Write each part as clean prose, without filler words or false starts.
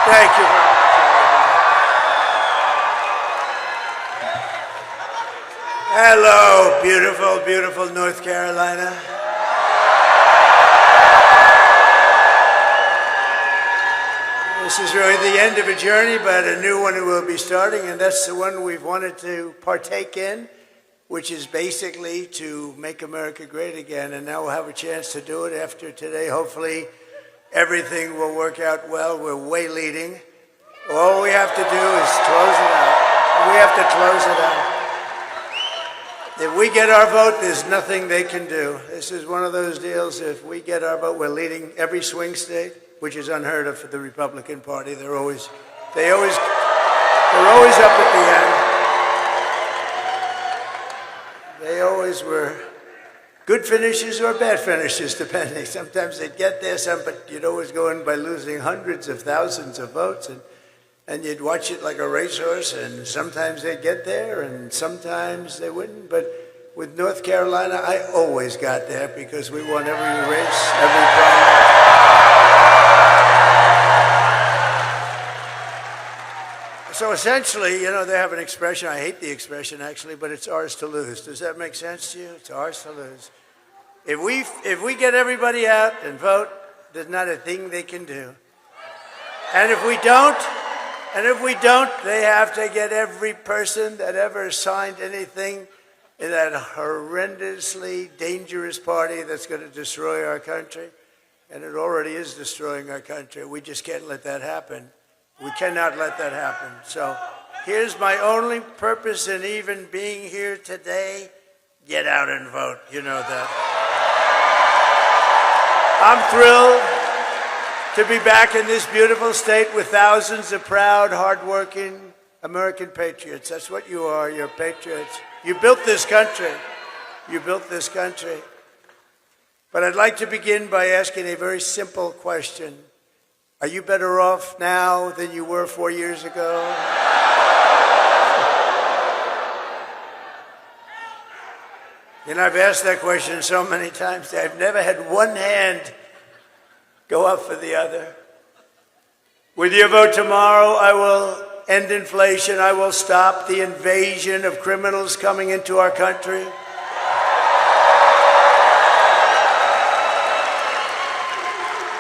Thank you very much. Hello, beautiful, beautiful North Carolina. This is really the end of a journey, but a new one will be starting, and that's the one we've wanted to partake in, which is basically to make America great again. And now we'll have a chance to do it after today. Hopefully, everything will work out well. We're way leading. All we have to do is close it out. We have to close it out. If we get our vote, there's nothing they can do. This is one of those deals. If we get our vote, we're leading every swing state, which is unheard of for the Republican Party. They're always up at the end. They always were good finishes or bad finishes, depending. Sometimes they'd get there, but you'd always go in by losing hundreds of thousands of votes, and you'd watch it like a racehorse, and sometimes they'd get there, and sometimes they wouldn't. But with North Carolina, I always got there because we won every race, every primary. So essentially, they have an expression. I hate the expression, actually, but it's ours to lose. Does that make sense to you? It's ours to lose. If we get everybody out and vote, there's not a thing they can do. And if we don't, they have to get every person that ever signed anything in that horrendously dangerous party that's going to destroy our country. And it already is destroying our country. We just can't let that happen. We cannot let that happen. So here's my only purpose in even being here today. Get out and vote. You know that. I'm thrilled to be back in this beautiful state with thousands of proud, hardworking American patriots. That's what you are. You're patriots. You built this country. You built this country. But I'd like to begin by asking a very simple question. Are you better off now than you were 4 years ago? I've asked that question so many times. I've never had one hand go up for the other. With your vote tomorrow, I will end inflation. I will stop the invasion of criminals coming into our country.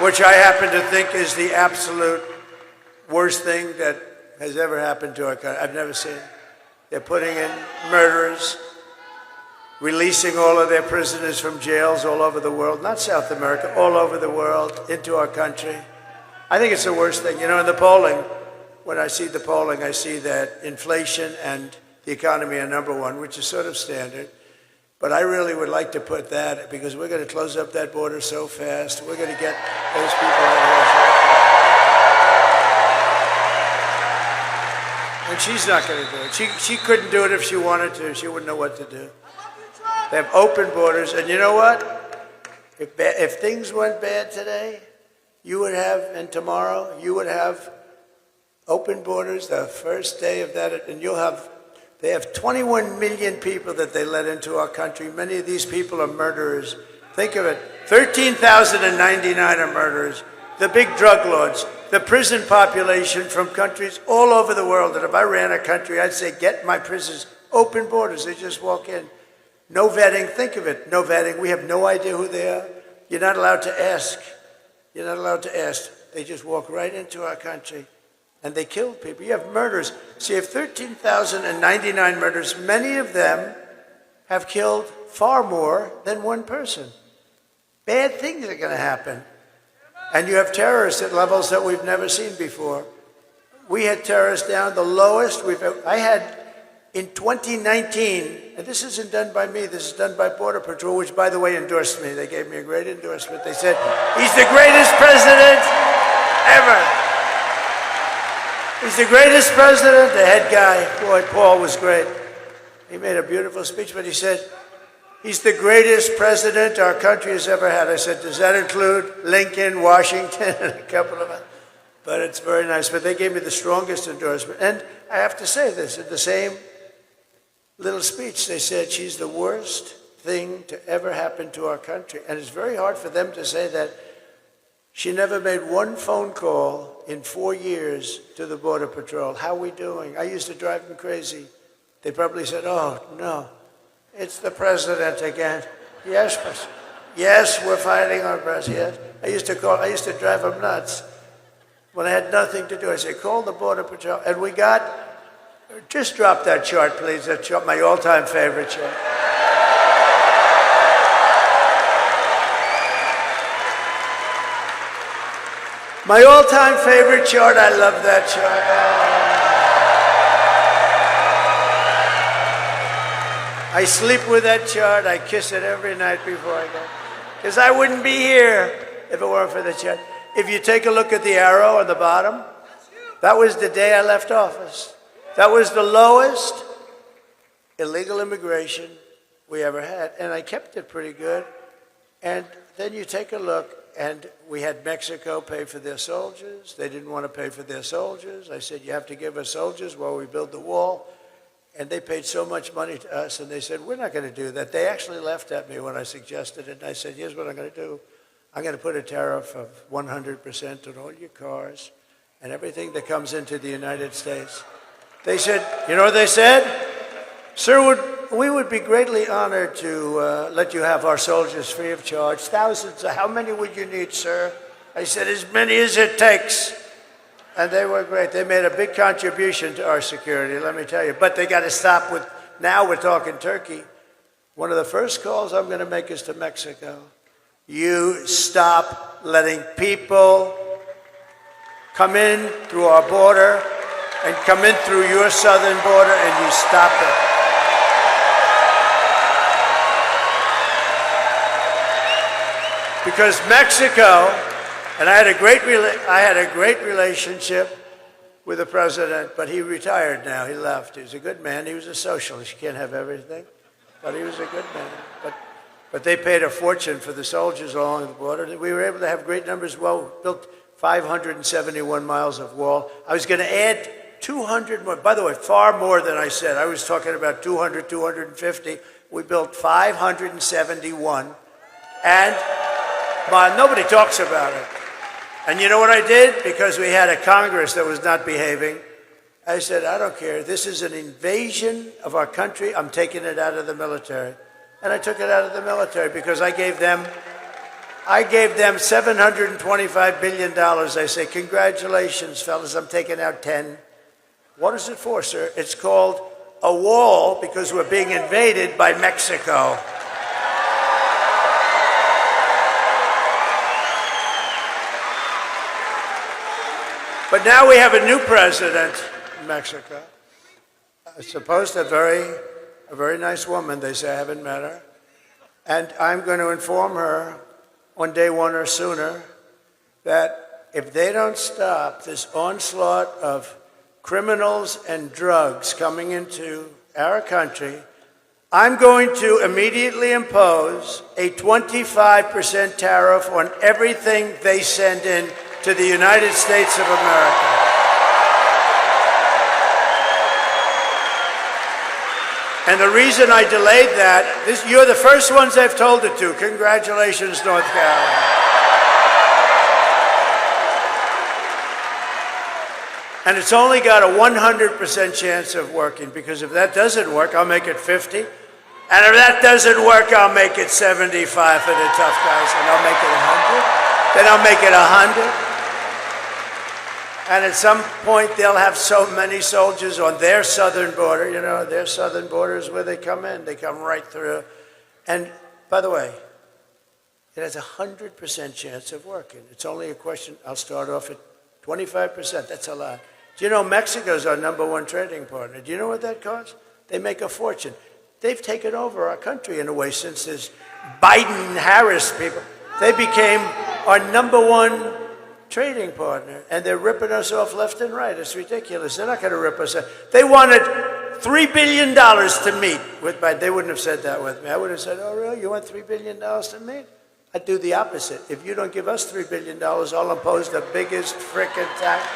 Which I happen to think is the absolute worst thing that has ever happened to our country. I've never seen it. They're putting in murderers, releasing all of their prisoners from jails all over the world, not South America, all over the world, into our country. I think it's the worst thing. In the polling, when I see the polling, I see that inflation and the economy are number one, which is sort of standard. But I really would like to put that, because we're going to close up that border so fast. We're going to get those people out of here. And she's not going to do it. She couldn't do it if she wanted to. She wouldn't know what to do. They have open borders. And you know what? If things went bad today, and tomorrow, you would have open borders the first day of that. And they have 21 million people that they let into our country. Many of these people are murderers. Think of it. 13,099 are murderers. The big drug lords. The prison population from countries all over the world. And if I ran a country, I'd say, get my prisons. Open borders. They just walk in. No vetting. Think of it. No vetting. We have no idea who they are. You're not allowed to ask. You're not allowed to ask. They just walk right into our country. And they killed people. You have murders. So you have 13,099 murders. Many of them have killed far more than one person. Bad things are going to happen. And you have terrorists at levels that we've never seen before. We had terrorists down the lowest we've ever. I had in 2019, and this isn't done by me, this is done by Border Patrol, which, by the way, endorsed me. They gave me a great endorsement. They said, he's the greatest president ever. He's the greatest president, the head guy. Boy, Paul was great. He made a beautiful speech, but he said, he's the greatest president our country has ever had. I said, does that include Lincoln, Washington, and a couple of others? But it's very nice. But they gave me the strongest endorsement. And I have to say this, in the same little speech, they said she's the worst thing to ever happen to our country. And it's very hard for them to say that She never made one phone call in 4 years to the Border Patrol. How are we doing? I used to drive them crazy. They probably said, oh, no, it's the president again. Yes, yes, we're fighting our president. Yes. I used to drive them nuts. When I had nothing to do, I said, call the Border Patrol. And we got, just drop that chart, please. That chart, my all-time favorite chart. My all-time favorite chart, I love that chart. I sleep with that chart. I kiss it every night before I go. Because I wouldn't be here if it weren't for the chart. If you take a look at the arrow on the bottom, that was the day I left office. That was the lowest illegal immigration we ever had. And I kept it pretty good. And then you take a look, and we had Mexico pay for their soldiers. They didn't want to pay for their soldiers. I said, you have to give us soldiers while we build the wall. And they paid so much money to us, and they said, we're not going to do that. They actually laughed at me when I suggested it, and I said, here's what I'm going to do. I'm going to put a tariff of 100% on all your cars and everything that comes into the United States. They said, you know what they said? Sir, we would be greatly honored to let you have our soldiers free of charge. Thousands. How many would you need, sir? I said, as many as it takes. And they were great. They made a big contribution to our security, let me tell you. But they got to stop with, now we're talking Turkey. One of the first calls I'm going to make is to Mexico. You stop letting people come in through our border and come in through your southern border, and you stop it. Because Mexico, and I had a great relationship with the president, but he retired now. He left. He was a good man. He was a socialist. You can't have everything, but he was a good man. But they paid a fortune for the soldiers along the border. We were able to have great numbers. Well, built 571 miles of wall. I was going to add 200 more. By the way, far more than I said. I was talking about 200, 250. We built 571. And nobody talks about it. And you know what I did? Because we had a Congress that was not behaving. I said, I don't care. This is an invasion of our country. I'm taking it out of the military. And I took it out of the military because I gave them $725 billion. I say, congratulations, fellas, I'm taking out 10. What is it for, sir? It's called a wall because we're being invaded by Mexico. But now we have a new president in Mexico. I suppose a very nice woman. They say I haven't met her. And I'm going to inform her on day one or sooner that if they don't stop this onslaught of criminals and drugs coming into our country, I'm going to immediately impose a 25% tariff on everything they send in to the United States of America. And the reason I delayed that, you're the first ones I've told it to. Congratulations, North Carolina. And it's only got a 100% chance of working, because if that doesn't work, I'll make it 50. And if that doesn't work, I'll make it 75 for the tough guys, and I'll make it 100. Then I'll make it 100. And at some point, they'll have so many soldiers on their southern border. You know, their southern border is where they come in. They come right through. And by the way, it has a 100% chance of working. It's only a question. I'll start off at 25%. That's a lot. Do you know Mexico's our #1 trading partner? Do you know what that costs? They make a fortune. They've taken over our country in a way since this Biden-Harris people. They became our #1 trading partner, and they're ripping us off left and right. It's ridiculous. They're not going to rip us off. They wanted $3 billion to meet with Biden. They wouldn't have said that with me. I would have said, oh, really? You want $3 billion to meet? I'd do the opposite. If you don't give us $3 billion, I'll impose the biggest frickin' tax.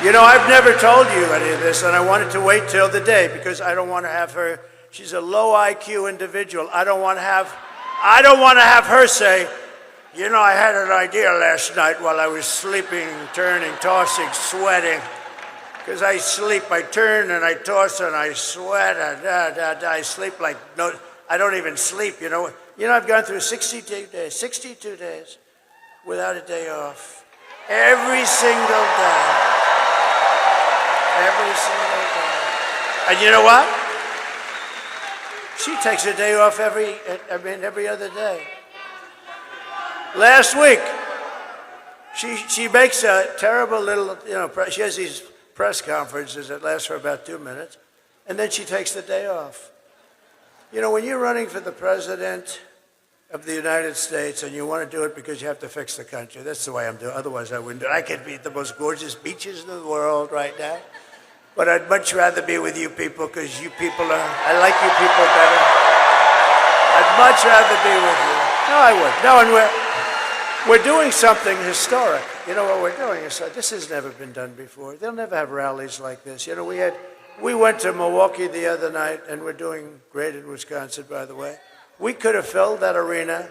You know, I've never told you any of this, and I wanted to wait till the day because I don't want to have her She's a low IQ individual. I don't want to have her say, you know, I had an idea last night while I was sleeping, turning, tossing, sweating. Because I sleep, I turn and I toss and I sweat. I sleep like, no, I don't even sleep, you know. You know, I've gone through 62 days without a day off. Every single day. Every single day. And you know what? She takes a day off every other day. Last week, she makes a terrible little, you know, she has these press conferences that last for about 2 minutes, and then she takes the day off. You know, when you're running for the president of the United States and you want to do it because you have to fix the country, that's the way I'm doing. Otherwise, I wouldn't do it. I could be at the most gorgeous beaches in the world right now, but I'd much rather be with you people because you people I like you people better. I'd much rather be with you. No, I would. No, and we're doing something historic. You know what we're doing? This has never been done before. They'll never have rallies like this. You know, we went to Milwaukee the other night, and we're doing great in Wisconsin, by the way. We could have filled that arena.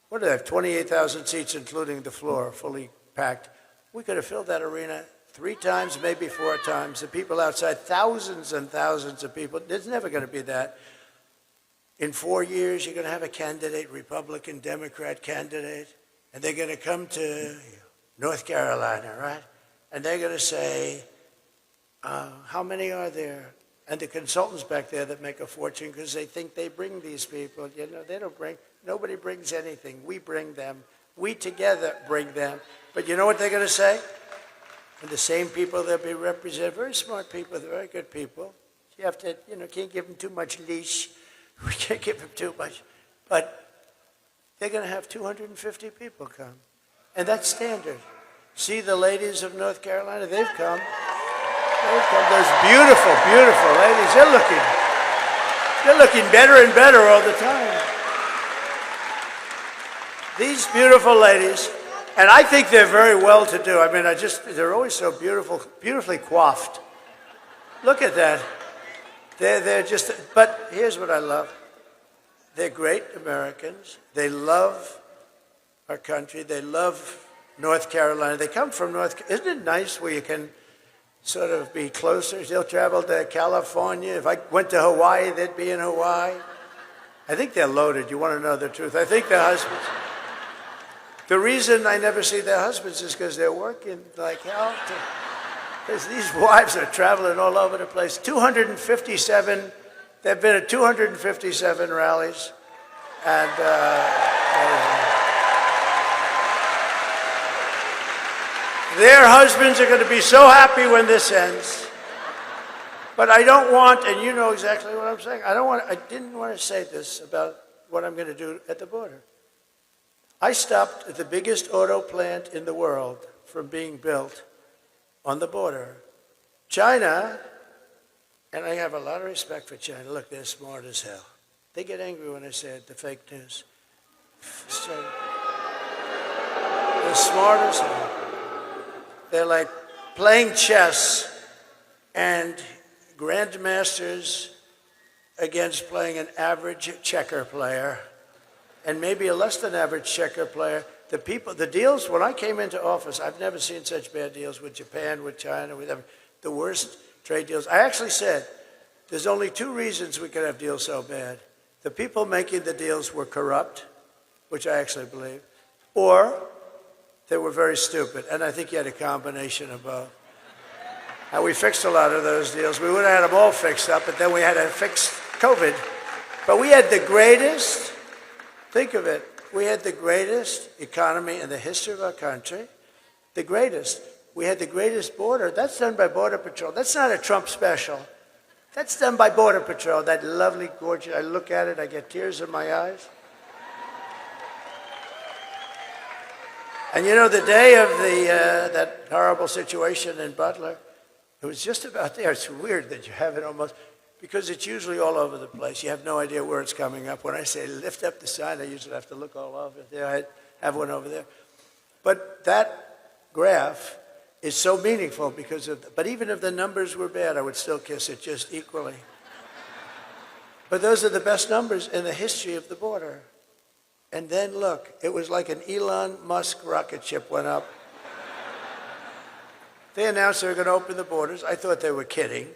What do they have? 28,000 seats, including the floor, fully packed. We could have filled that arena 3 times, maybe 4 times. The people outside, thousands and thousands of people. There's never going to be that. In 4 years, you're going to have a candidate, Republican, Democrat candidate, and they're going to come to North Carolina, right? And they're going to say, how many are there? And the consultants back there that make a fortune because they think they bring these people. You know, they don't bring, nobody brings anything. We bring them. We together bring them. But you know what they're going to say? And the same people they'll be represented, very smart people, very good people. You have to, you know, can't give them too much leash. We can't give them too much. But they're going to have 250 people come. And that's standard. See the ladies of North Carolina? They've come. They've come. Those beautiful, beautiful ladies. They're looking better and better all the time. These beautiful ladies, and I think they're very well to do. I mean, they're always so beautiful, beautifully coiffed. Look at that. They're just, but here's what I love. They're great Americans. They love our country. They love North Carolina. They come from isn't it nice where you can sort of be closer? They'll travel to California. If I went to Hawaii, they'd be in Hawaii. I think they're loaded. You want to know the truth. I think their husbands. The reason I never see their husbands is because they're working like hell. Because these wives are traveling all over the place. 257, they've been at 257 rallies. And their husbands are going to be so happy when this ends. But I don't want, and you know exactly what I'm saying, I didn't want to say this about what I'm going to do at the border. I stopped at the biggest auto plant in the world from being built on the border. China, and I have a lot of respect for China. Look, they're smart as hell. They get angry when I say it, the fake news. So, they're smart as hell. They're like playing chess and grandmasters against playing an average checker player and maybe a less than average checker player. The deals, when I came into office, I've never seen such bad deals with Japan, with China, with the worst trade deals. I actually said, there's only 2 reasons we could have deals so bad. The people making the deals were corrupt, which I actually believe, or they were very stupid. And I think you had a combination of both. And we fixed a lot of those deals. We would have had them all fixed up, but then we had to fix COVID. But we had the greatest, think of it, we had the greatest economy in the history of our country, the greatest. We had the greatest border. That's done by Border Patrol. That's not a Trump special. That's done by Border Patrol, that lovely, gorgeous, I look at it, I get tears in my eyes. And you know, the day of that horrible situation in Butler, it was just about there. It's weird that you have it almost, because it's usually all over the place. You have no idea where it's coming up. When I say lift up the sign, I usually have to look all over there. I have one over there. But that graph is so meaningful because but even if the numbers were bad, I would still kiss it just equally. But those are the best numbers in the history of the border. And then look, it was like an Elon Musk rocket ship went up. They announced they were going to open the borders. I thought they were kidding.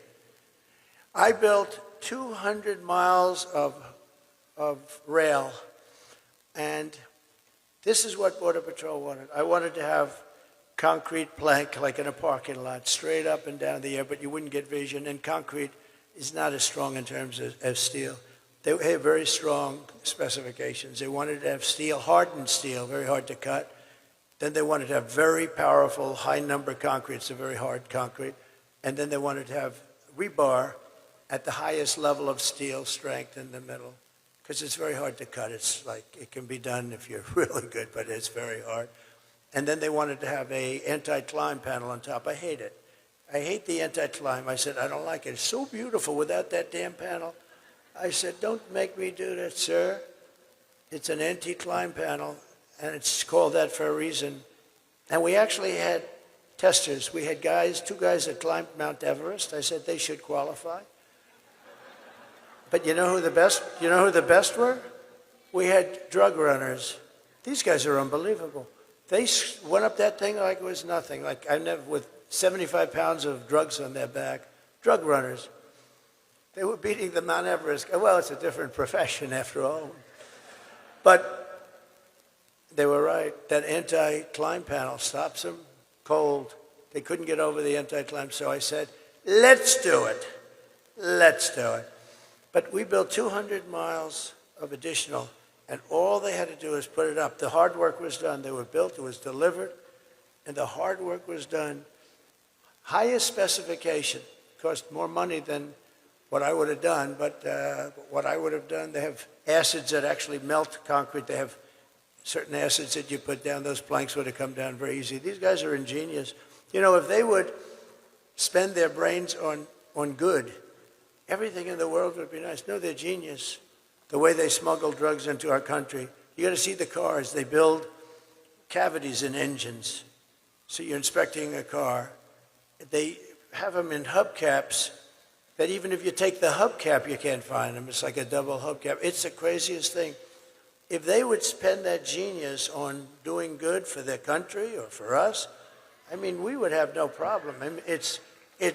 I built 200 miles of rail. And this is what Border Patrol wanted. I wanted to have concrete plank like in a parking lot, straight up and down the air, but you wouldn't get vision. And concrete is not as strong in terms of steel. They have very strong specifications. They wanted to have steel, hardened steel, very hard to cut. Then they wanted to have very powerful, high-number concrete, so very hard concrete. And then they wanted to have rebar at the highest level of steel strength in the middle, because it's very hard to cut. It's like, it can be done if you're really good, but it's very hard. And then they wanted to have a anti-climb panel on top. I hate it. I hate the anti-climb. I said, I don't like it. It's so beautiful without that damn panel. I said, don't make me do that, sir. It's an anti-climb panel, and it's called that for a reason. And we actually had testers. We had guys, 2 guys that climbed Mount Everest. I said they should qualify. But you know who the best were? We had drug runners. These guys are unbelievable. They went up that thing like it was nothing. Like I never, with 75 pounds of drugs on their back. Drug runners. They were beating the Mount Everest. Well, it's a different profession after all. But they were right. That anti-climb panel stops them cold. They couldn't get over the anti-climb, so I said, let's do it. Let's do it. But we built 200 miles of additional, and all they had to do was put it up. The hard work was done. They were built, it was delivered, and the hard work was done. Highest specification, cost more money than what I would have done, but what I would have done, they have acids that actually melt concrete. They have certain acids that you put down. Those planks would have come down very easy. These guys are ingenious. You know, if they would spend their brains on good, everything in the world would be nice. No, they're genius. The way they smuggle drugs into our country. You got to see the cars. They build cavities in engines. So you're inspecting a car. They have them in hubcaps that even if you take the hubcap, you can't find them. It's like a double hubcap. It's the craziest thing. If they would spend that genius on doing good for their country or for us, I mean, we would have no problem. I mean, it's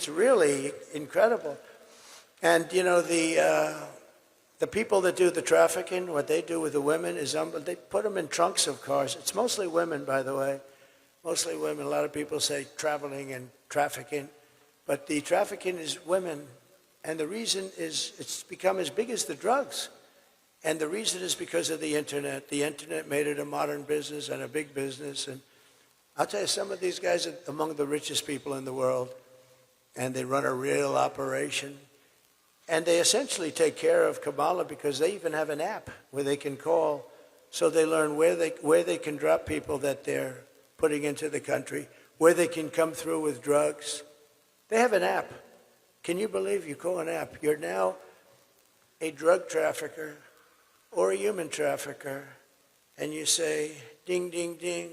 really incredible. And, you know, the people that do the trafficking, what they do with the women is they put them in trunks of cars. It's mostly women, by the way. Mostly women. A lot of people say traveling and trafficking. But the trafficking is women. And the reason is it's become as big as the drugs. And the reason is because of the Internet. The Internet made it a modern business and a big business. And I'll tell you, some of these guys are among the richest people in the world. And they run a real operation. And they essentially take care of Kamala because they even have an app where they can call. So they learn where they can drop people that they're putting into the country, where they can come through with drugs. They have an app. Can you believe you call an app? You're now a drug trafficker or a human trafficker, and you say, ding, ding, ding,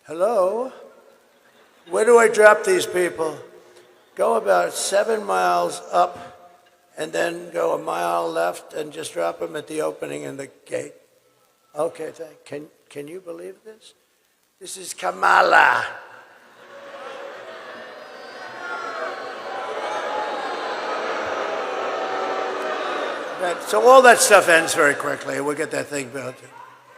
hello? Where do I drop these people? Go about 7 miles up, and then go a mile left and just drop them at the opening in the gate. Okay, can you believe this? This is Kamala. So all that stuff ends very quickly. We'll get that thing built.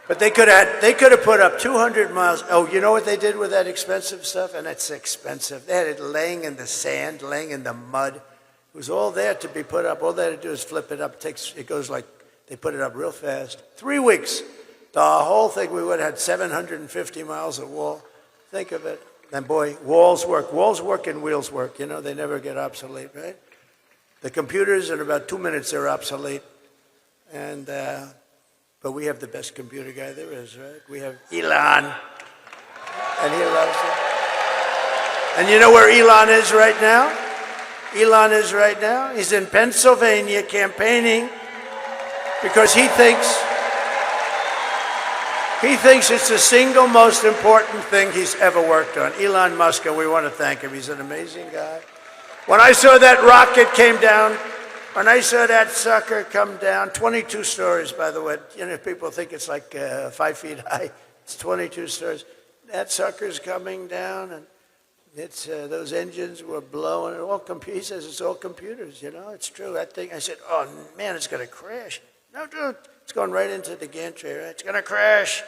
But they could have put up 200 miles. Oh, you know what they did with that expensive stuff? And it's expensive. They had it laying in the sand, laying in the mud. It was all there to be put up. All they had to do is flip it up. It goes like, they put it up real fast. 3 weeks. The whole thing, we would have had 750 miles of wall. Think of it. And boy, walls work. Walls work and wheels work. You know, they never get obsolete, right? The computers, in about 2 minutes, they're obsolete. And, but we have the best computer guy there is, right? We have Elon. And he loves it. And you know where Elon is right now? Elon is right now. He's in Pennsylvania campaigning because he thinks it's the single most important thing he's ever worked on. Elon Musk, and we want to thank him. He's an amazing guy. When I saw that rocket came down When I saw that sucker come down, 22 stories, by the way. You know, people think it's like 5 feet high. It's 22 stories. That sucker's coming down, and it's those engines were blowing. He says it's all computers. You know, it's true. That thing. I said, oh man, it's going to crash. No, dude, it's going right into the gantry. Right? It's going to crash.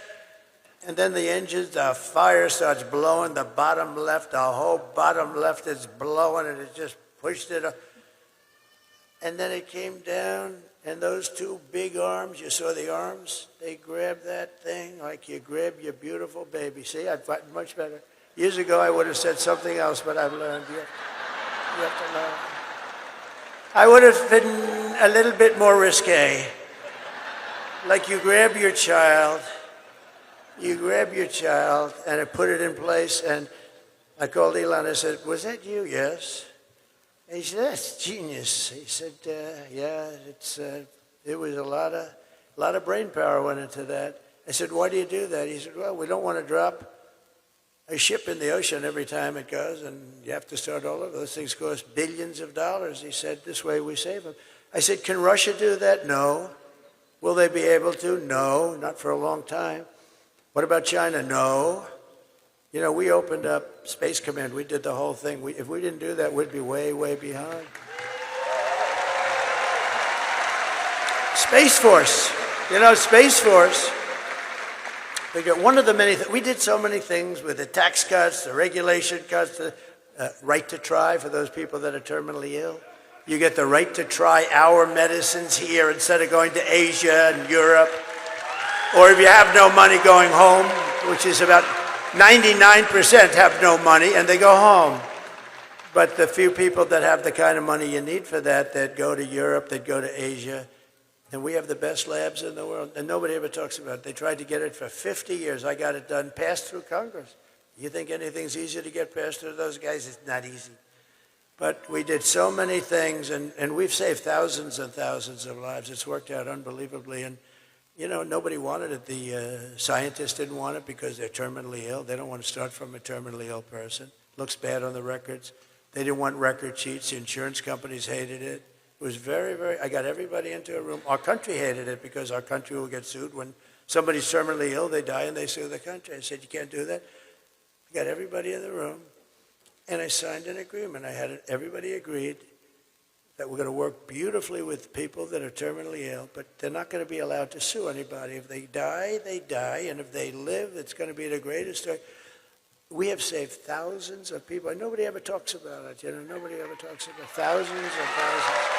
And then the engines, the fire starts blowing. The bottom left, the whole bottom left is blowing, and it just pushed it up. And then it came down, and those two big arms, you saw the arms? They grabbed that thing like you grab your beautiful baby. See, I've gotten much better. Years ago, I would have said something else, but I've learned. You have to learn. I would have been a little bit more risque. Like you grab your child, and I put it in place, and I called Elon. I said, was that you? Yes. And he said, that's genius. He said, yeah, it was a lot of brain power went into that. I said, why do you do that? He said, well, we don't want to drop a ship in the ocean every time it goes, and you have to start all over. Those things cost billions of dollars. He said, this way we save them. I said, can Russia do that? No. Will they be able to? No, not for a long time. What about China? No. You know, we opened up Space Command. We did the whole thing. If we didn't do that, we'd be way, way behind. Space Force. You know, Space Force. We got one of the many we did so many things with the tax cuts, the regulation cuts, the right to try for those people that are terminally ill. You get the right to try our medicines here instead of going to Asia and Europe. Or if you have no money going home, which is about 99% have no money and they go home. But the few people that have the kind of money you need for that, that go to Europe, that go to Asia, and we have the best labs in the world, and nobody ever talks about it. They tried to get it for 50 years. I got it done, passed through Congress. You think anything's easy to get passed through those guys? It's not easy. But we did so many things, and we've saved thousands and thousands of lives. It's worked out unbelievably. And, you know, nobody wanted it. The scientists didn't want it because they're terminally ill. They don't want to start from a terminally ill person. Looks bad on the records. They didn't want record sheets. The insurance companies hated it. It was very, very, I got everybody into a room. Our country hated it because our country will get sued. When somebody's terminally ill, they die and they sue the country. I said, you can't do that. I got everybody in the room. And I signed an agreement. Everybody agreed that we're going to work beautifully with people that are terminally ill, but they're not going to be allowed to sue anybody. If they die, they die. And if they live, it's going to be the greatest story. We have saved thousands of people. And nobody ever talks about it. You know, nobody ever talks about thousands and thousands.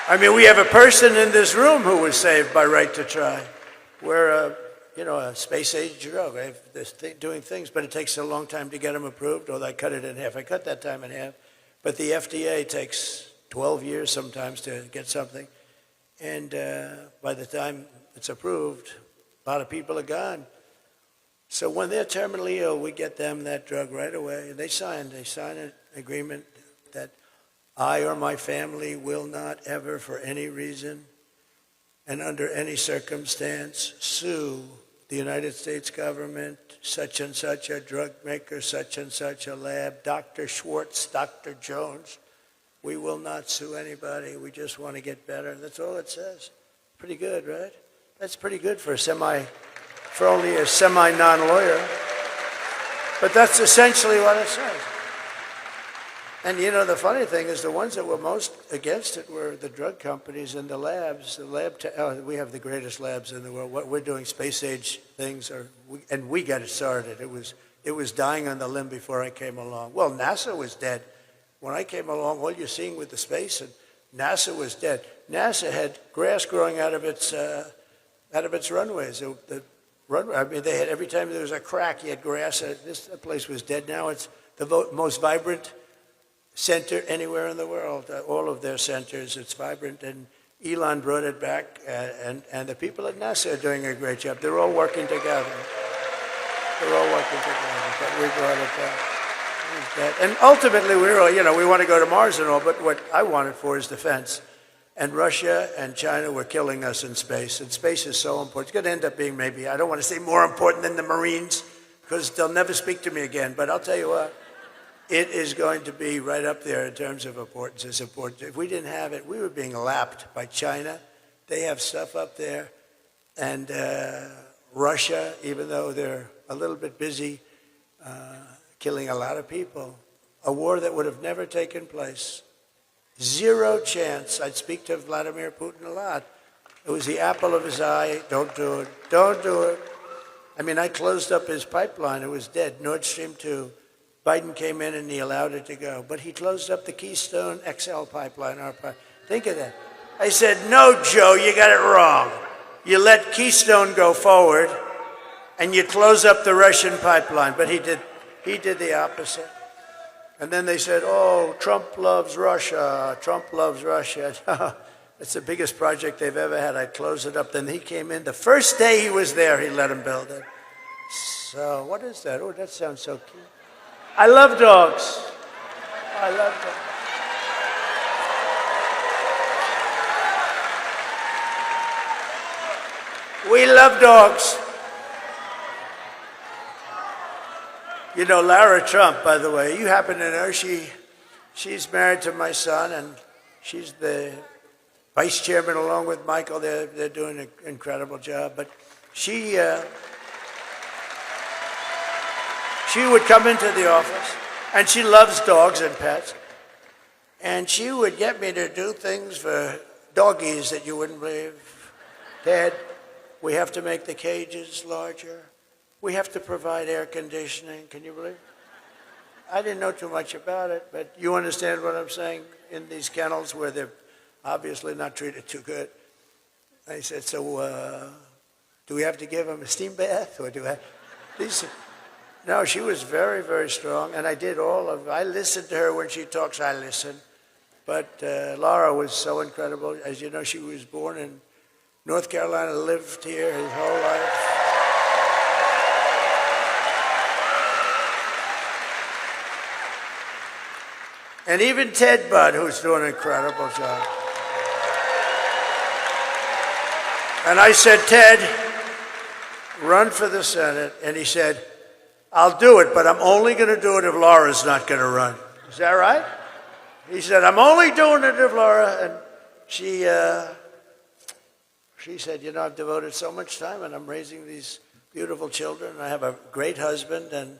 I mean, we have a person in this room who was saved by right to try. We're a space-age drug. They're doing things, but it takes a long time to get them approved, or I cut it in half. I cut that time in half. But the FDA takes 12 years sometimes to get something. And by the time it's approved, a lot of people are gone. So when they're terminally ill, we get them that drug right away. And they sign an agreement that I or my family will not ever, for any reason and under any circumstance, sue the United States government, such and such a drug maker, such and such a lab, Dr. Schwartz, Dr. Jones. We will not sue anybody. We just want to get better. That's all it says. Pretty good, right? That's pretty good for only a semi-non-lawyer. But that's essentially what it says. And you know, the funny thing is the ones that were most against it were the drug companies and the labs. We have the greatest labs in the world. What we're doing, space-age things, and we got it started. It was dying on the limb before I came along. Well, NASA was dead. When I came along, all you're seeing with the space, and NASA was dead. NASA had grass growing out of its runways. The runway, I mean, they had, every time there was a crack, you had grass. This place was dead. Now it's the most vibrant center anywhere in the world. All of their centers, it's vibrant. And Elon brought it back, and the people at NASA are doing a great job. They're all working together. But we brought it back. And ultimately, we want to go to Mars and all, but what I want it for is defense. And Russia and China were killing us in space. And space is so important. It's going to end up being maybe, I don't want to say more important than the Marines, because they'll never speak to me again. But I'll tell you what, it is going to be right up there in terms of importance. It's important. If we didn't have it, we were being lapped by China. They have stuff up there. And Russia, even though they're a little bit busy killing a lot of people, a war that would have never taken place. Zero chance. I'd speak to Vladimir Putin a lot. It was the apple of his eye. Don't do it. Don't do it. I mean, I closed up his pipeline. It was dead. Nord Stream 2. Biden came in and he allowed it to go. But he closed up the Keystone XL pipeline. Think of that. I said, no, Joe, you got it wrong. You let Keystone go forward and you close up the Russian pipeline. But he did the opposite. And then they said, oh, Trump loves Russia. Trump loves Russia. It's the biggest project they've ever had. I'd close it up. Then he came in. The first day he was there, he let him build it. So what is that? Oh, that sounds so cute. I love dogs. I love dogs. We love dogs. You know, Lara Trump, by the way, you happen to know she's married to my son, and she's the vice chairman along with Michael. They're doing an incredible job. But she would come into the office, and she loves dogs and pets, and she would get me to do things for doggies that you wouldn't believe. Dad, we have to make the cages larger. We have to provide air conditioning. Can you believe it? I didn't know too much about it, but you understand what I'm saying? In these kennels where they're obviously not treated too good. I said, so do we have to give them a steam bath? Or do I? No, she was very, very strong, and I listened to her when she talks, I listen. But Laura was so incredible. As you know, she was born in North Carolina, lived here his whole life. And even Ted Budd, who's doing an incredible job. And I said, Ted, run for the Senate. And he said, I'll do it, but I'm only going to do it if Laura's not going to run. Is that right? He said, I'm only doing it if Laura. And she said, you know, I've devoted so much time, and I'm raising these beautiful children. I have a great husband, and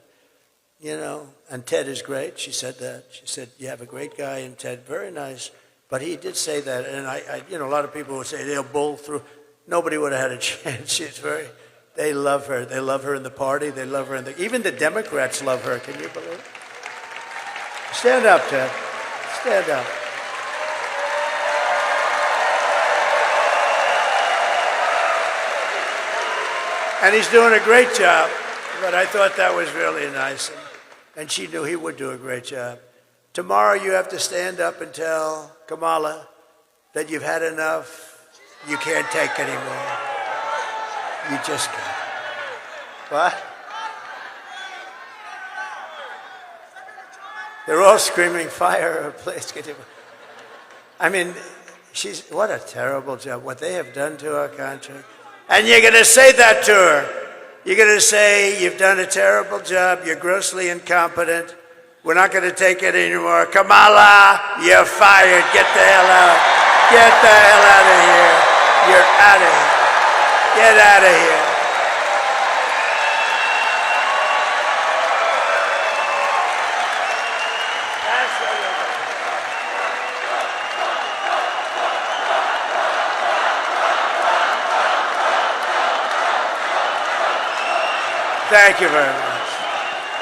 you know, and Ted is great. She said that. She said, you have a great guy in Ted, very nice. But he did say that, and I you know, a lot of people would say they'll bull through. Nobody would have had a chance. They love her. They love her in the party. They love her even the Democrats love her. Can you believe it? Stand up, Ted. Stand up. And he's doing a great job. But I thought that was really nice. And she knew he would do a great job. Tomorrow you have to stand up and tell Kamala that you've had enough. You can't take anymore. You just can't. What? They're all screaming, fire her, please. I mean, what a terrible job, what they have done to our country. And you're going to say that to her. You're going to say, you've done a terrible job, you're grossly incompetent, we're not going to take it anymore. Kamala, you're fired. Get the hell out. Get the hell out of here. You're out of here. Get out of here. Thank you very much.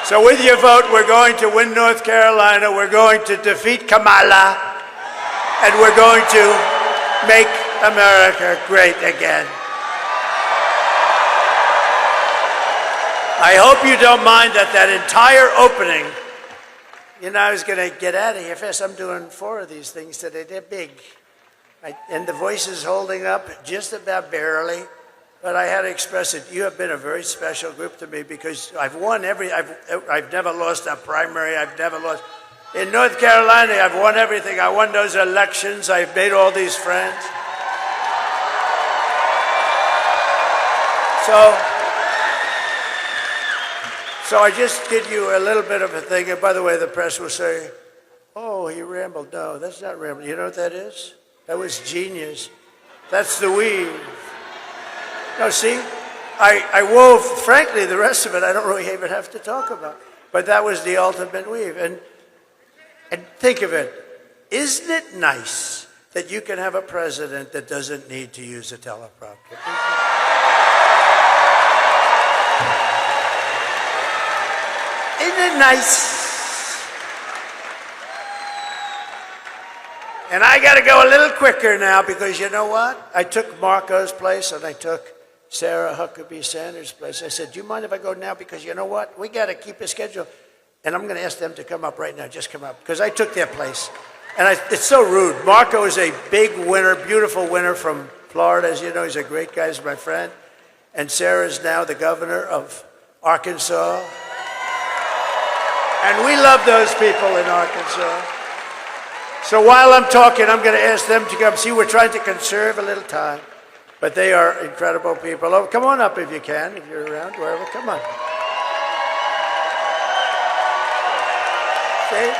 So with your vote, we're going to win North Carolina, we're going to defeat Kamala, and we're going to make America great again. I hope you don't mind that entire opening, you know, I was going to get out of here fast. I'm doing 4 of these things today. They're big. And the voice is holding up just about barely. But I had to express it. You have been a very special group to me because I've won I've never lost a primary. I've never lost. In North Carolina, I've won everything. I won those elections. I've made all these friends. So I just give you a little bit of a thing. And by the way, the press will say, oh, he rambled. No, that's not rambling. You know what that is? That was genius. That's the weave. No, see? I wove, frankly, the rest of it I don't really even have to talk about. But that was the ultimate weave. And think of it. Isn't it nice that you can have a president that doesn't need to use a teleprompter? Isn't it nice? And I got to go a little quicker now because you know what? I took Marco's place and I took Sarah Huckabee Sanders' place. I said, do you mind if I go now? Because you know what? We got to keep a schedule. And I'm going to ask them to come up right now. Just come up. Because I took their place. And it's so rude. Marco is a big winner, beautiful winner from Florida. As you know, he's a great guy. He's my friend. And Sarah's now the governor of Arkansas. And we love those people in Arkansas. So while I'm talking, I'm going to ask them to come. See, we're trying to conserve a little time. But they are incredible people. Oh, come on up if you can, if you're around, wherever. Come on. See?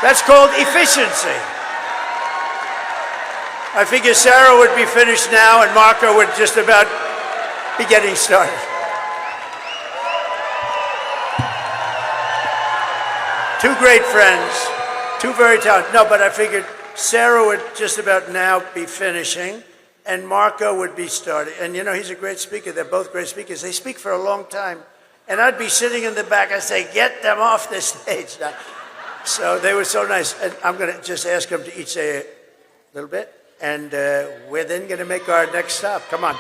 That's called efficiency. I figure Sarah would be finished now and Marco would just about be getting started. Two great friends, two very talented. No, but I figured Sarah would just about now be finishing, and Marco would be starting. And you know, he's a great speaker. They're both great speakers. They speak for a long time. And I'd be sitting in the back. I'd say, get them off the stage now. So they were so nice. And I'm going to just ask them to each say a little bit. And we're then going to make our next stop. Come on.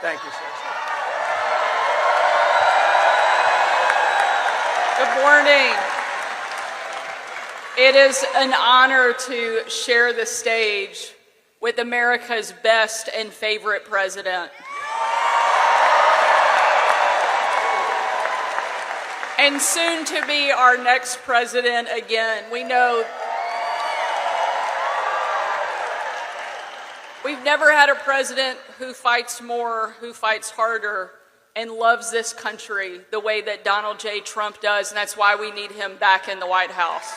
Thank you, sir. Good morning. It is an honor to share the stage with America's best and favorite president. And soon to be our next president again. We know we've never had a president who fights more, who fights harder, and loves this country the way that Donald J. Trump does, and that's why we need him back in the White House.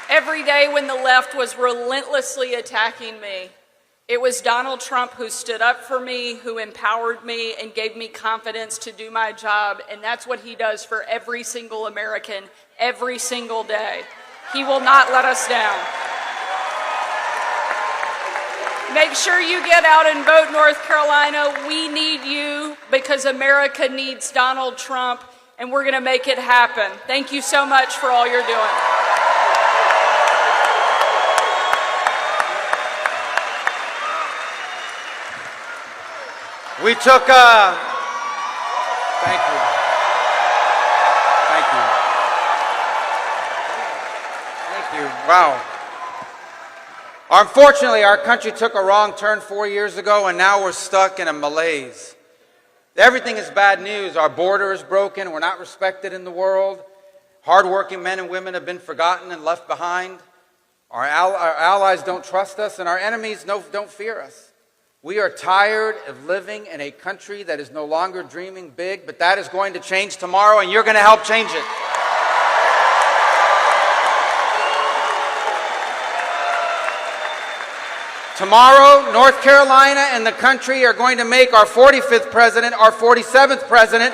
Every day when the left was relentlessly attacking me, it was Donald Trump who stood up for me, who empowered me, and gave me confidence to do my job, and that's what he does for every single American, every single day. He will not let us down. Make sure you get out and vote, North Carolina. We need you because America needs Donald Trump, and we're going to make it happen. Thank you so much for all you're doing. We took, thank you. Thank you. Thank you. Wow. Unfortunately, our country took a wrong turn 4 years ago, and now we're stuck in a malaise. Everything is bad news. Our border is broken. We're not respected in the world. Hardworking men and women have been forgotten and left behind. Our allies don't trust us, and our enemies don't fear us. We are tired of living in a country that is no longer dreaming big, but that is going to change tomorrow, and you're going to help change it. Tomorrow, North Carolina and the country are going to make our 45th president, our 47th president.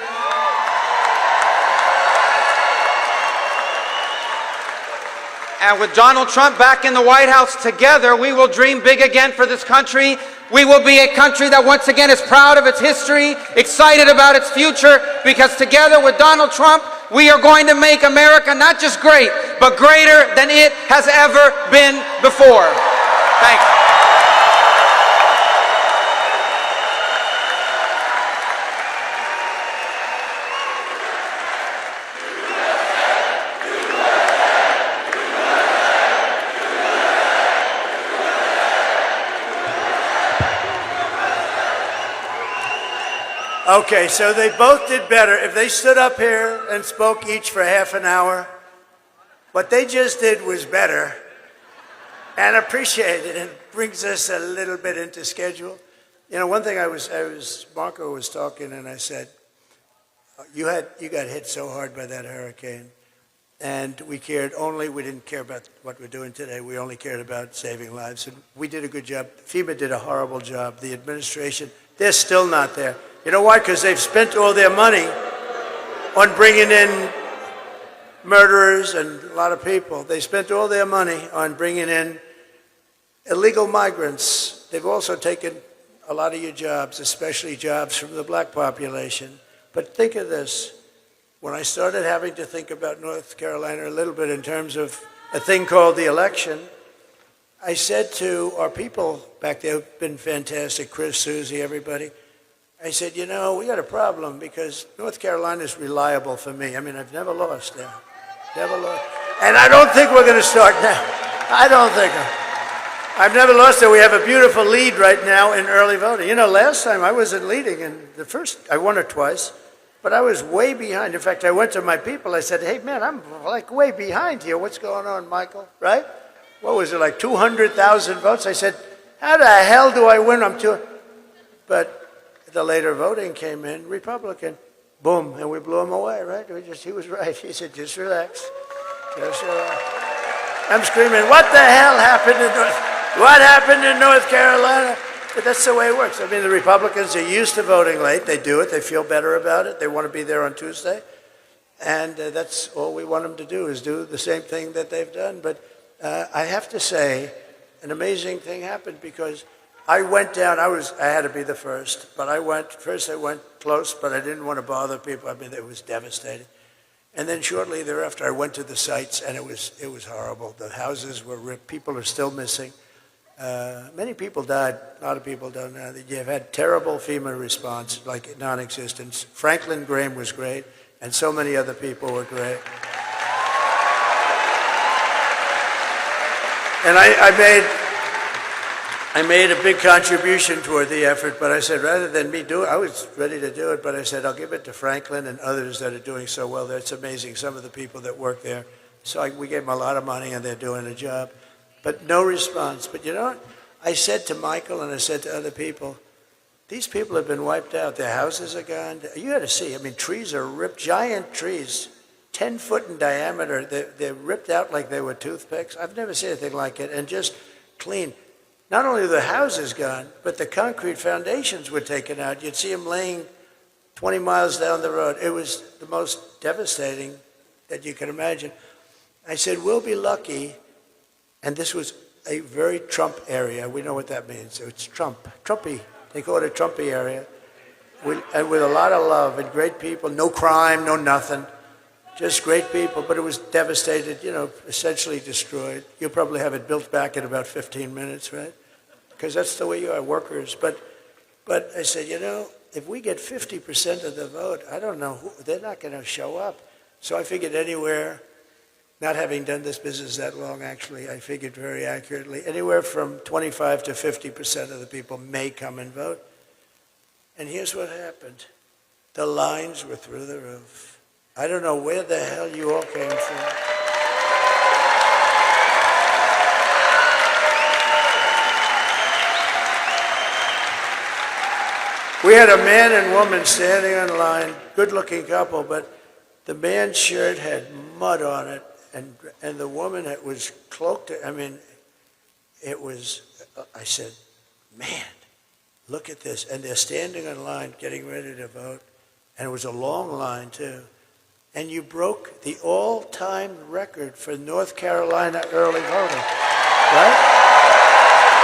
And with Donald Trump back in the White House, together we will dream big again for this country. We will be a country that once again is proud of its history, excited about its future, because together with Donald Trump, we are going to make America not just great, but greater than it has ever been before. Thanks. Okay, so they both did better. If they stood up here and spoke each for half an hour, what they just did was better. and appreciate it. And it brings us a little bit into schedule. You know, one thing Marco was talking, and I said, you got hit so hard by that hurricane, and we didn't care about what we're doing today. We only cared about saving lives, and we did a good job. FEMA did a horrible job. The administration, they're still not there. You know why? Because they've spent all their money on bringing in murderers and a lot of people. They spent all their money on bringing in illegal migrants. They've also taken a lot of your jobs, especially jobs from the black population. But think of this. When I started having to think about North Carolina a little bit in terms of a thing called the election, I said to our people back there who've been fantastic, Chris, Susie, everybody, I said, you know, we got a problem because North Carolina is reliable for me. I mean, I've never lost there. Never lost. And I don't think we're going to start now. I don't think. I've never lost there. We have a beautiful lead right now in early voting. You know, last time I wasn't leading in the first, I won it twice, but I was way behind. In fact, I went to my people. I said, hey, man, I'm like way behind here. What's going on, Michael? Right? What was it, like 200,000 votes? I said, how the hell do I win? But the later voting came in, Republican, boom, and we blew him away, right? He was right. He said, just relax. Just relax. I'm screaming, what the hell happened in North Carolina? But that's the way it works. I mean, the Republicans are used to voting late. They do it. They feel better about it. They want to be there on Tuesday. And that's all we want them to do is do the same thing that they've done. But I have to say, an amazing thing happened because I went down. I had to be the first, but I went close, but I didn't want to bother people. I mean, it was devastating. And then shortly thereafter, I went to the sites, and it was horrible. The houses were ripped. People are still missing. Many people died. A lot of people don't know. You've had terrible FEMA response, like non-existent. Franklin Graham was great, and so many other people were great. And I made a big contribution toward the effort, but I said rather than me do it, I was ready to do it, but I said I'll give it to Franklin and others that are doing so well there. It's amazing, some of the people that work there. So we gave them a lot of money and they're doing a job. But no response. But you know what? I said to Michael and I said to other people, these people have been wiped out. Their houses are gone. You got to see. I mean, trees are ripped, giant trees, 10 foot in diameter. They're ripped out like they were toothpicks. I've never seen anything like it. And just clean. Not only the houses gone, but the concrete foundations were taken out. You'd see them laying 20 miles down the road. It was the most devastating that you can imagine. I said, we'll be lucky. And this was a very Trump area. We know what that means. It's Trumpy. They call it a Trumpy area. And with a lot of love and great people, no crime, no nothing. Just great people, but it was devastated, you know, essentially destroyed. You'll probably have it built back in about 15 minutes, right? Because that's the way you are, workers. But I said, you know, if we get 50% of the vote, I don't know they're not going to show up. So I figured anywhere, not having done this business that long, actually, I figured very accurately, anywhere from 25 to 50% of the people may come and vote. And here's what happened. The lines were through the roof. I don't know where the hell you all came from. We had a man and woman standing in line, good-looking couple, but the man's shirt had mud on it, and the woman, it was cloaked. I mean, it was, I said, man, look at this. And they're standing in line, getting ready to vote, and it was a long line, too. And you broke the all-time record for North Carolina early voting, right?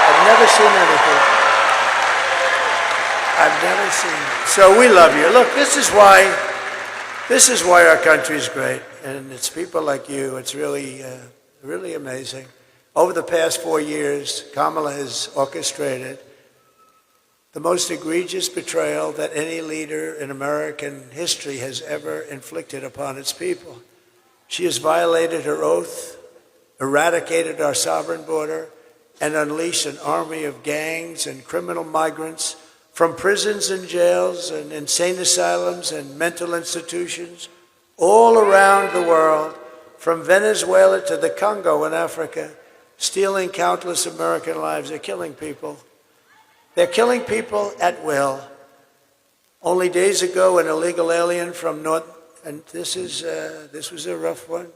I've never seen anything. I've never seen it. So we love you. Look, this is why our country's great, and it's people like you. It's really, really amazing. Over the past 4 years, Kamala has orchestrated the most egregious betrayal that any leader in American history has ever inflicted upon its people. She has violated her oath, eradicated our sovereign border, and unleashed an army of gangs and criminal migrants from prisons and jails and insane asylums and mental institutions all around the world, from Venezuela to the Congo in Africa. stealing countless American lives. They're killing people. They're killing people at will. Only days ago, an illegal alien from North, and this was a rough one.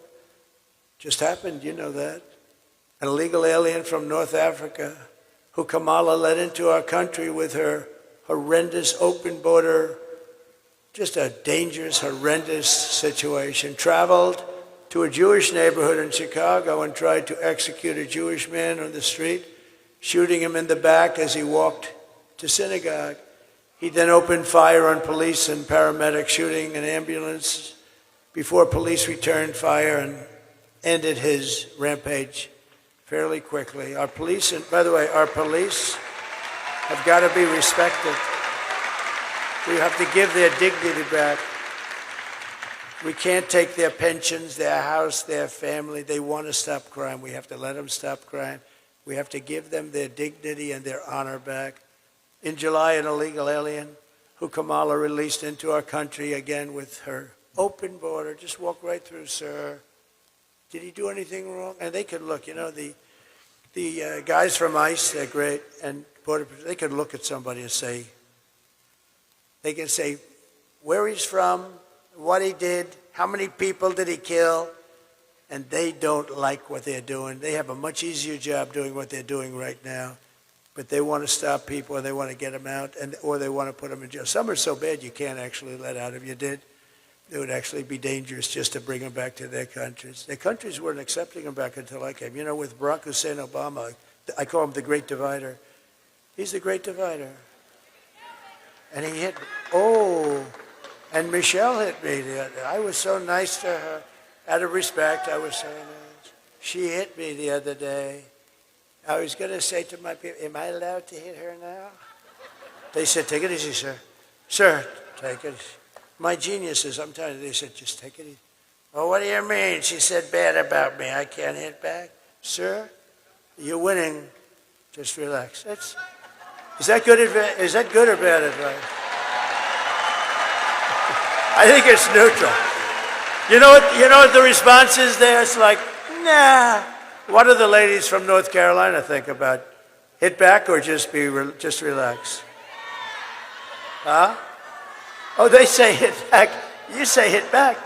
Just happened, you know that. An illegal alien from North Africa who Kamala let into our country with her horrendous open border, just a dangerous, horrendous situation, traveled to a Jewish neighborhood in Chicago and tried to execute a Jewish man on the street, shooting him in the back as he walked to synagogue. He then opened fire on police and paramedics, shooting an ambulance before police returned fire and ended his rampage fairly quickly. Our police, and by the way, our police have got to be respected. We have to give their dignity back. We can't take their pensions, their house, their family. They want to stop crime. We have to let them stop crime. We have to give them their dignity and their honor back. In July, an illegal alien who Kamala released into our country again with her open border, just walk right through, sir. Did he do anything wrong? And they could look, you know, the guys from ICE, they're great, and Border Patrol, they could look at somebody and say, they can say where he's from, what he did, how many people did he kill, and they don't like what they're doing. They have a much easier job doing what they're doing right now, but they want to stop people, or they want to get them out, or they want to put them in jail. Some are so bad you can't actually let out. If you did, it would actually be dangerous just to bring them back to their countries. Their countries weren't accepting them back until I came. You know, with Barack Hussein Obama, I call him the Great Divider. He's the Great Divider. And he hit, and Michelle hit me. I was so nice to her. Out of respect, I was so nice. She hit me the other day. I was going to say to my people, am I allowed to hit her now? They said, take it easy, sir. Sir, take it easy. My geniuses, I'm telling you, they said, just take it easy. Oh, what do you mean? She said bad about me. I can't hit back. Sir, you're winning. Just relax. Is that good advice? Is that good or bad advice? I think it's neutral. You know what the response is there? It's like, nah. What do the ladies from North Carolina think about hit back or just relax? Huh? Oh, they say hit back. You say hit back.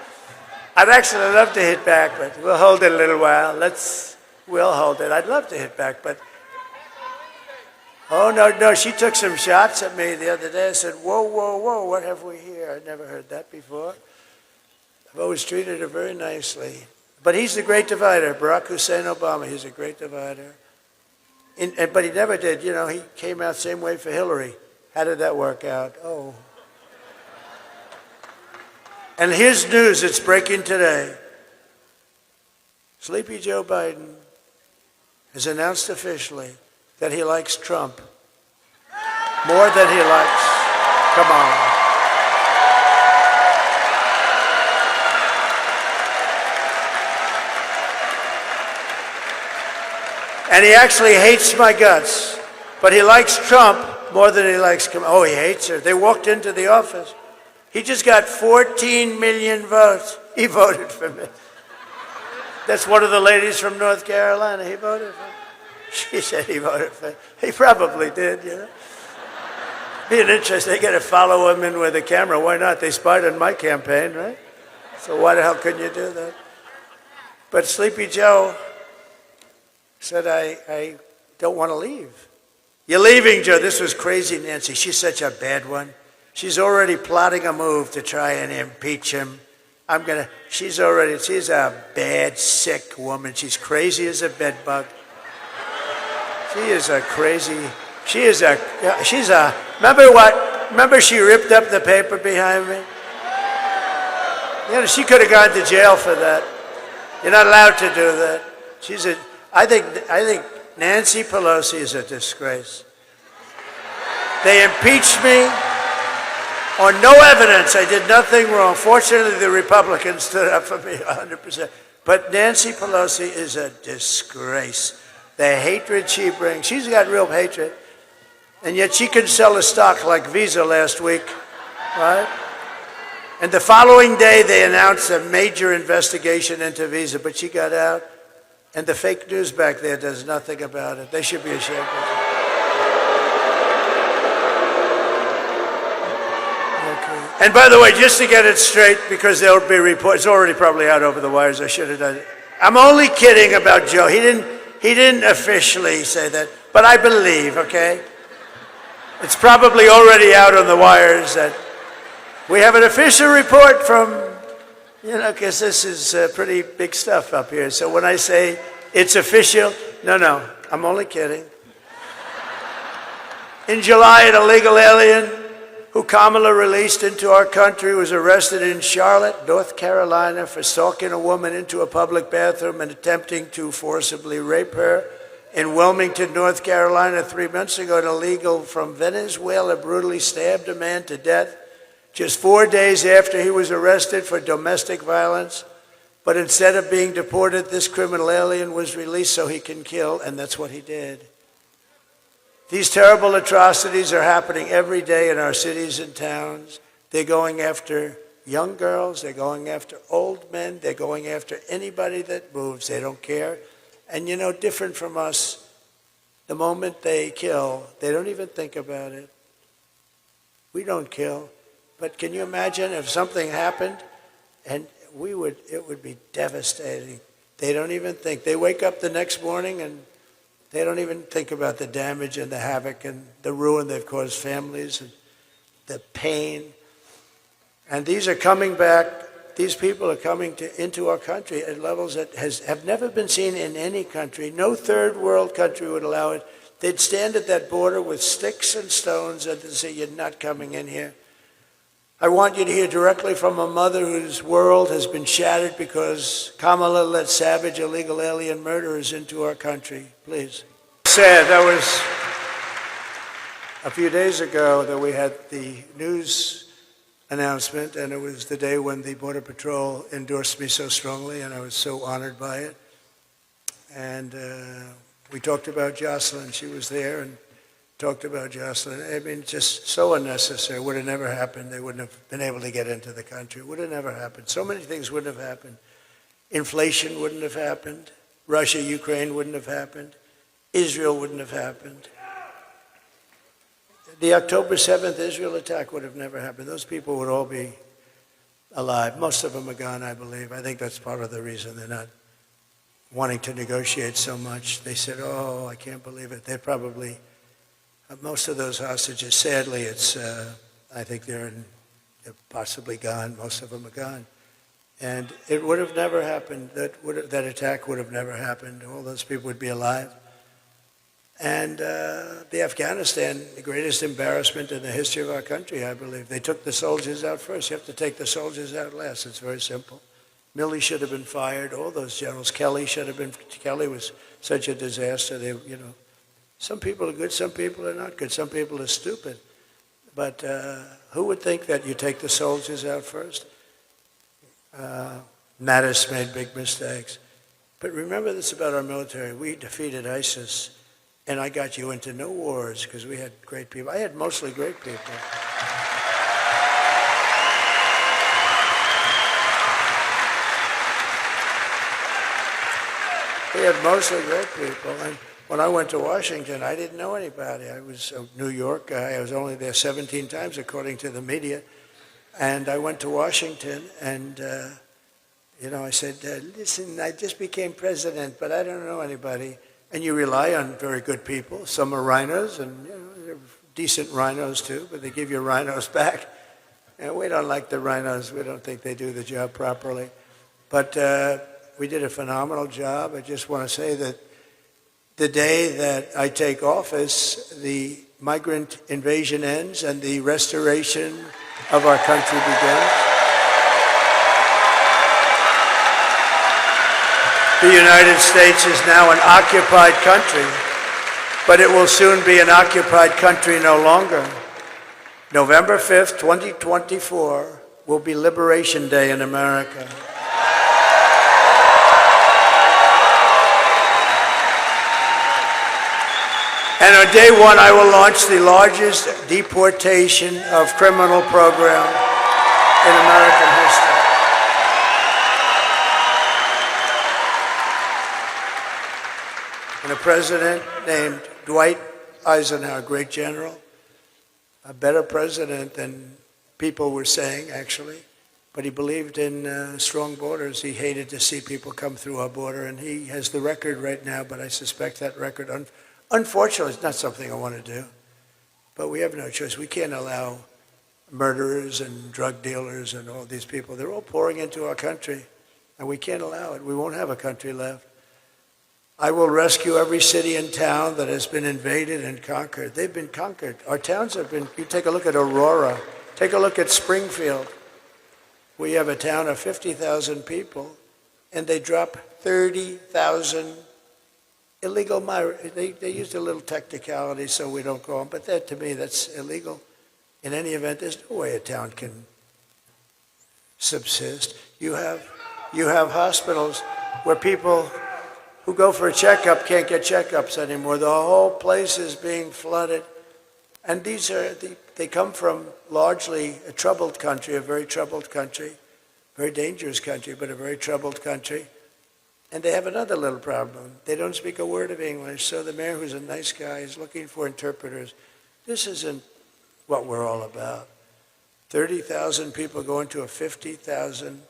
I'd actually love to hit back, but we'll hold it a little while. We'll hold it. I'd love to hit back, but oh, no, she took some shots at me the other day. I said, whoa, whoa, whoa, what have we here? I'd never heard that before. I've always treated her very nicely. But he's the Great Divider, Barack Hussein Obama. He's a great divider. But he never did, you know, he came out same way for Hillary. How did that work out? Oh. And here's news, it's breaking today. Sleepy Joe Biden has announced officially that he likes Trump more than he likes Kamala. And he actually hates my guts, but he likes Trump more than he likes Kamala. Oh, he hates her. They walked into the office. He just got 14 million votes. He voted for me. That's one of the ladies from North Carolina. He voted for me. She said he voted for me. He probably did, you know. Being interesting, they got to follow him in with a camera. Why not? They spied on my campaign, right? So why the hell couldn't you do that? But Sleepy Joe said, I don't want to leave. You're leaving, Joe. This was crazy, Nancy. She's such a bad one. She's already plotting a move to try and impeach him. She's a bad, sick woman. She's crazy as a bedbug. Remember she ripped up the paper behind me? You know, she could have gone to jail for that. You're not allowed to do that. I think Nancy Pelosi is a disgrace. They impeached me on no evidence. I did nothing wrong. Fortunately, the Republicans stood up for me 100%. But Nancy Pelosi is a disgrace. The hatred she brings, she's got real hatred. And yet she could sell a stock like Visa last week, right? And the following day, they announced a major investigation into Visa, but she got out. And the fake news back there does nothing about it. They should be ashamed of it. Okay. And by the way, just to get it straight, because there'll be reports, it's already probably out over the wires, I should have done it. I'm only kidding about Joe. He didn't officially say that, but I believe, okay? It's probably already out on the wires that we have an official report from, because this is pretty big stuff up here. So when I say it's official, no, I'm only kidding. In July, an illegal alien who Kamala released into our country was arrested in Charlotte, North Carolina, for stalking a woman into a public bathroom and attempting to forcibly rape her. In Wilmington, North Carolina, 3 months ago, an illegal from Venezuela brutally stabbed a man to death just 4 days after he was arrested for domestic violence. But instead of being deported, this criminal alien was released so he can kill, and that's what he did. These terrible atrocities are happening every day in our cities and towns. They're going after young girls, they're going after old men, they're going after anybody that moves. They don't care. And different from us, the moment they kill, they don't even think about it. We don't kill. But can you imagine if something happened and it would be devastating. They don't even think. They wake up the next morning and they don't even think about the damage and the havoc and the ruin they've caused families and the pain. And these are coming back. These people are coming into our country at levels that have never been seen in any country. No third world country would allow it. They'd stand at that border with sticks and stones and they'd say, "You're not coming in here." I want you to hear directly from a mother whose world has been shattered because Kamala let savage illegal alien murderers into our country. Please. Sad. That was a few days ago that we had the news announcement, and it was the day when the Border Patrol endorsed me so strongly, and I was so honored by it. And we talked about Jocelyn. She was there and talked about Jocelyn. I mean, just so unnecessary. Would have never happened. They wouldn't have been able to get into the country. Would have never happened. So many things wouldn't have happened. Inflation wouldn't have happened. Russia, Ukraine wouldn't have happened. Israel wouldn't have happened. The October 7th Israel attack would have never happened. Those people would all be alive. Most of them are gone, I believe. I think that's part of the reason they're not wanting to negotiate so much. They said, "Oh, I can't believe it." They're probably, most of those hostages, sadly, I think they're possibly gone. Most of them are gone. And it would have never happened. That attack would have never happened. All those people would be alive. And the Afghanistan, the greatest embarrassment in the history of our country, I believe. They took the soldiers out first. You have to take the soldiers out last. It's very simple. Milley should have been fired. All those generals. Kelly should have been. Kelly was such a disaster. Some people are good. Some people are not good. Some people are stupid. But who would think that you take the soldiers out first? Mattis made big mistakes. But remember this about our military. We defeated ISIS. And I got you into no wars because we had great people. I had mostly great people. We had mostly great people. And when I went to Washington, I didn't know anybody. I was a New York guy. I was only there 17 times, according to the media. And I went to Washington, and I said, "Listen, I just became president, but I don't know anybody." And you rely on very good people. Some are rhinos, and they're decent rhinos too, but they give you rhinos back. And we don't like the rhinos. We don't think they do the job properly. But we did a phenomenal job. I just want to say that the day that I take office, the migrant invasion ends and the restoration of our country begins. The United States is now an occupied country, but it will soon be an occupied country no longer. November 5th, 2024 will be Liberation Day in America. And on day one, I will launch the largest deportation of criminal program in American history. and a president named Dwight Eisenhower, great general, a better president than people were saying, actually. But he believed in strong borders. He hated to see people come through our border, and he has the record right now, but I suspect that record, unfortunately, it's not something I want to do. But we have no choice. We can't allow murderers and drug dealers and all these people. They're all pouring into our country, and we can't allow it. We won't have a country left. I will rescue every city and town that has been invaded and conquered. They've been conquered. Our towns have been, you take a look at Aurora, take a look at Springfield. We have a town of 50,000 people, and they drop 30,000 illegal migrants. They used a little technicality so we don't call them, but that, to me, that's illegal. In any event, there's no way a town can subsist. You have hospitals where people who go for a checkup can't get checkups anymore. The whole place is being flooded. And they come from largely a troubled country, a very troubled country, very dangerous country, but a very troubled country. And they have another little problem. They don't speak a word of English, so the mayor, who's a nice guy, is looking for interpreters. This isn't what we're all about. 30,000 people going to a 50,000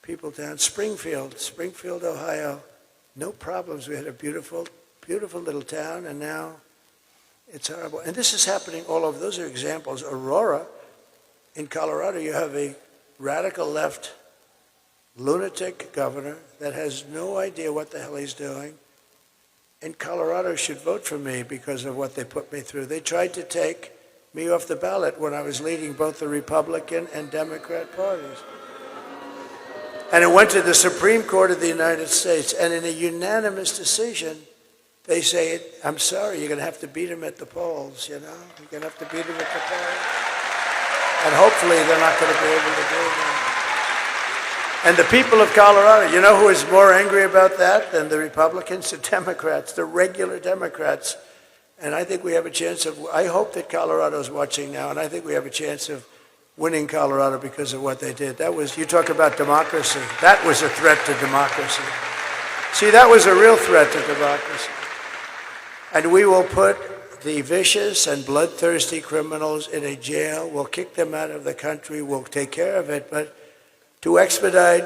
people town. Springfield, Ohio, no problems. We had a beautiful, beautiful little town, and now it's horrible. And this is happening all over. Those are examples. Aurora, in Colorado, you have a radical left lunatic governor that has no idea what the hell he's doing. And Colorado should vote for me because of what they put me through. They tried to take me off the ballot when I was leading both the Republican and Democrat parties. And it went to the Supreme Court of the United States, and in a unanimous decision, they say, I'm sorry, you're going to have to beat him at the polls, you know? You're going to have to beat him at the polls. And hopefully they're not going to be able to do that. And the people of Colorado, you know who is more angry about that than the Republicans? The Democrats, the regular Democrats. And I think we have a chance of, I hope that Colorado's watching now, and I think we have a chance of winning Colorado because of what they did. That was, you talk about democracy. That was a threat to democracy. See, that was a real threat to democracy. And we will put the vicious and bloodthirsty criminals in a jail. We'll kick them out of the country. We'll take care of it. But to expedite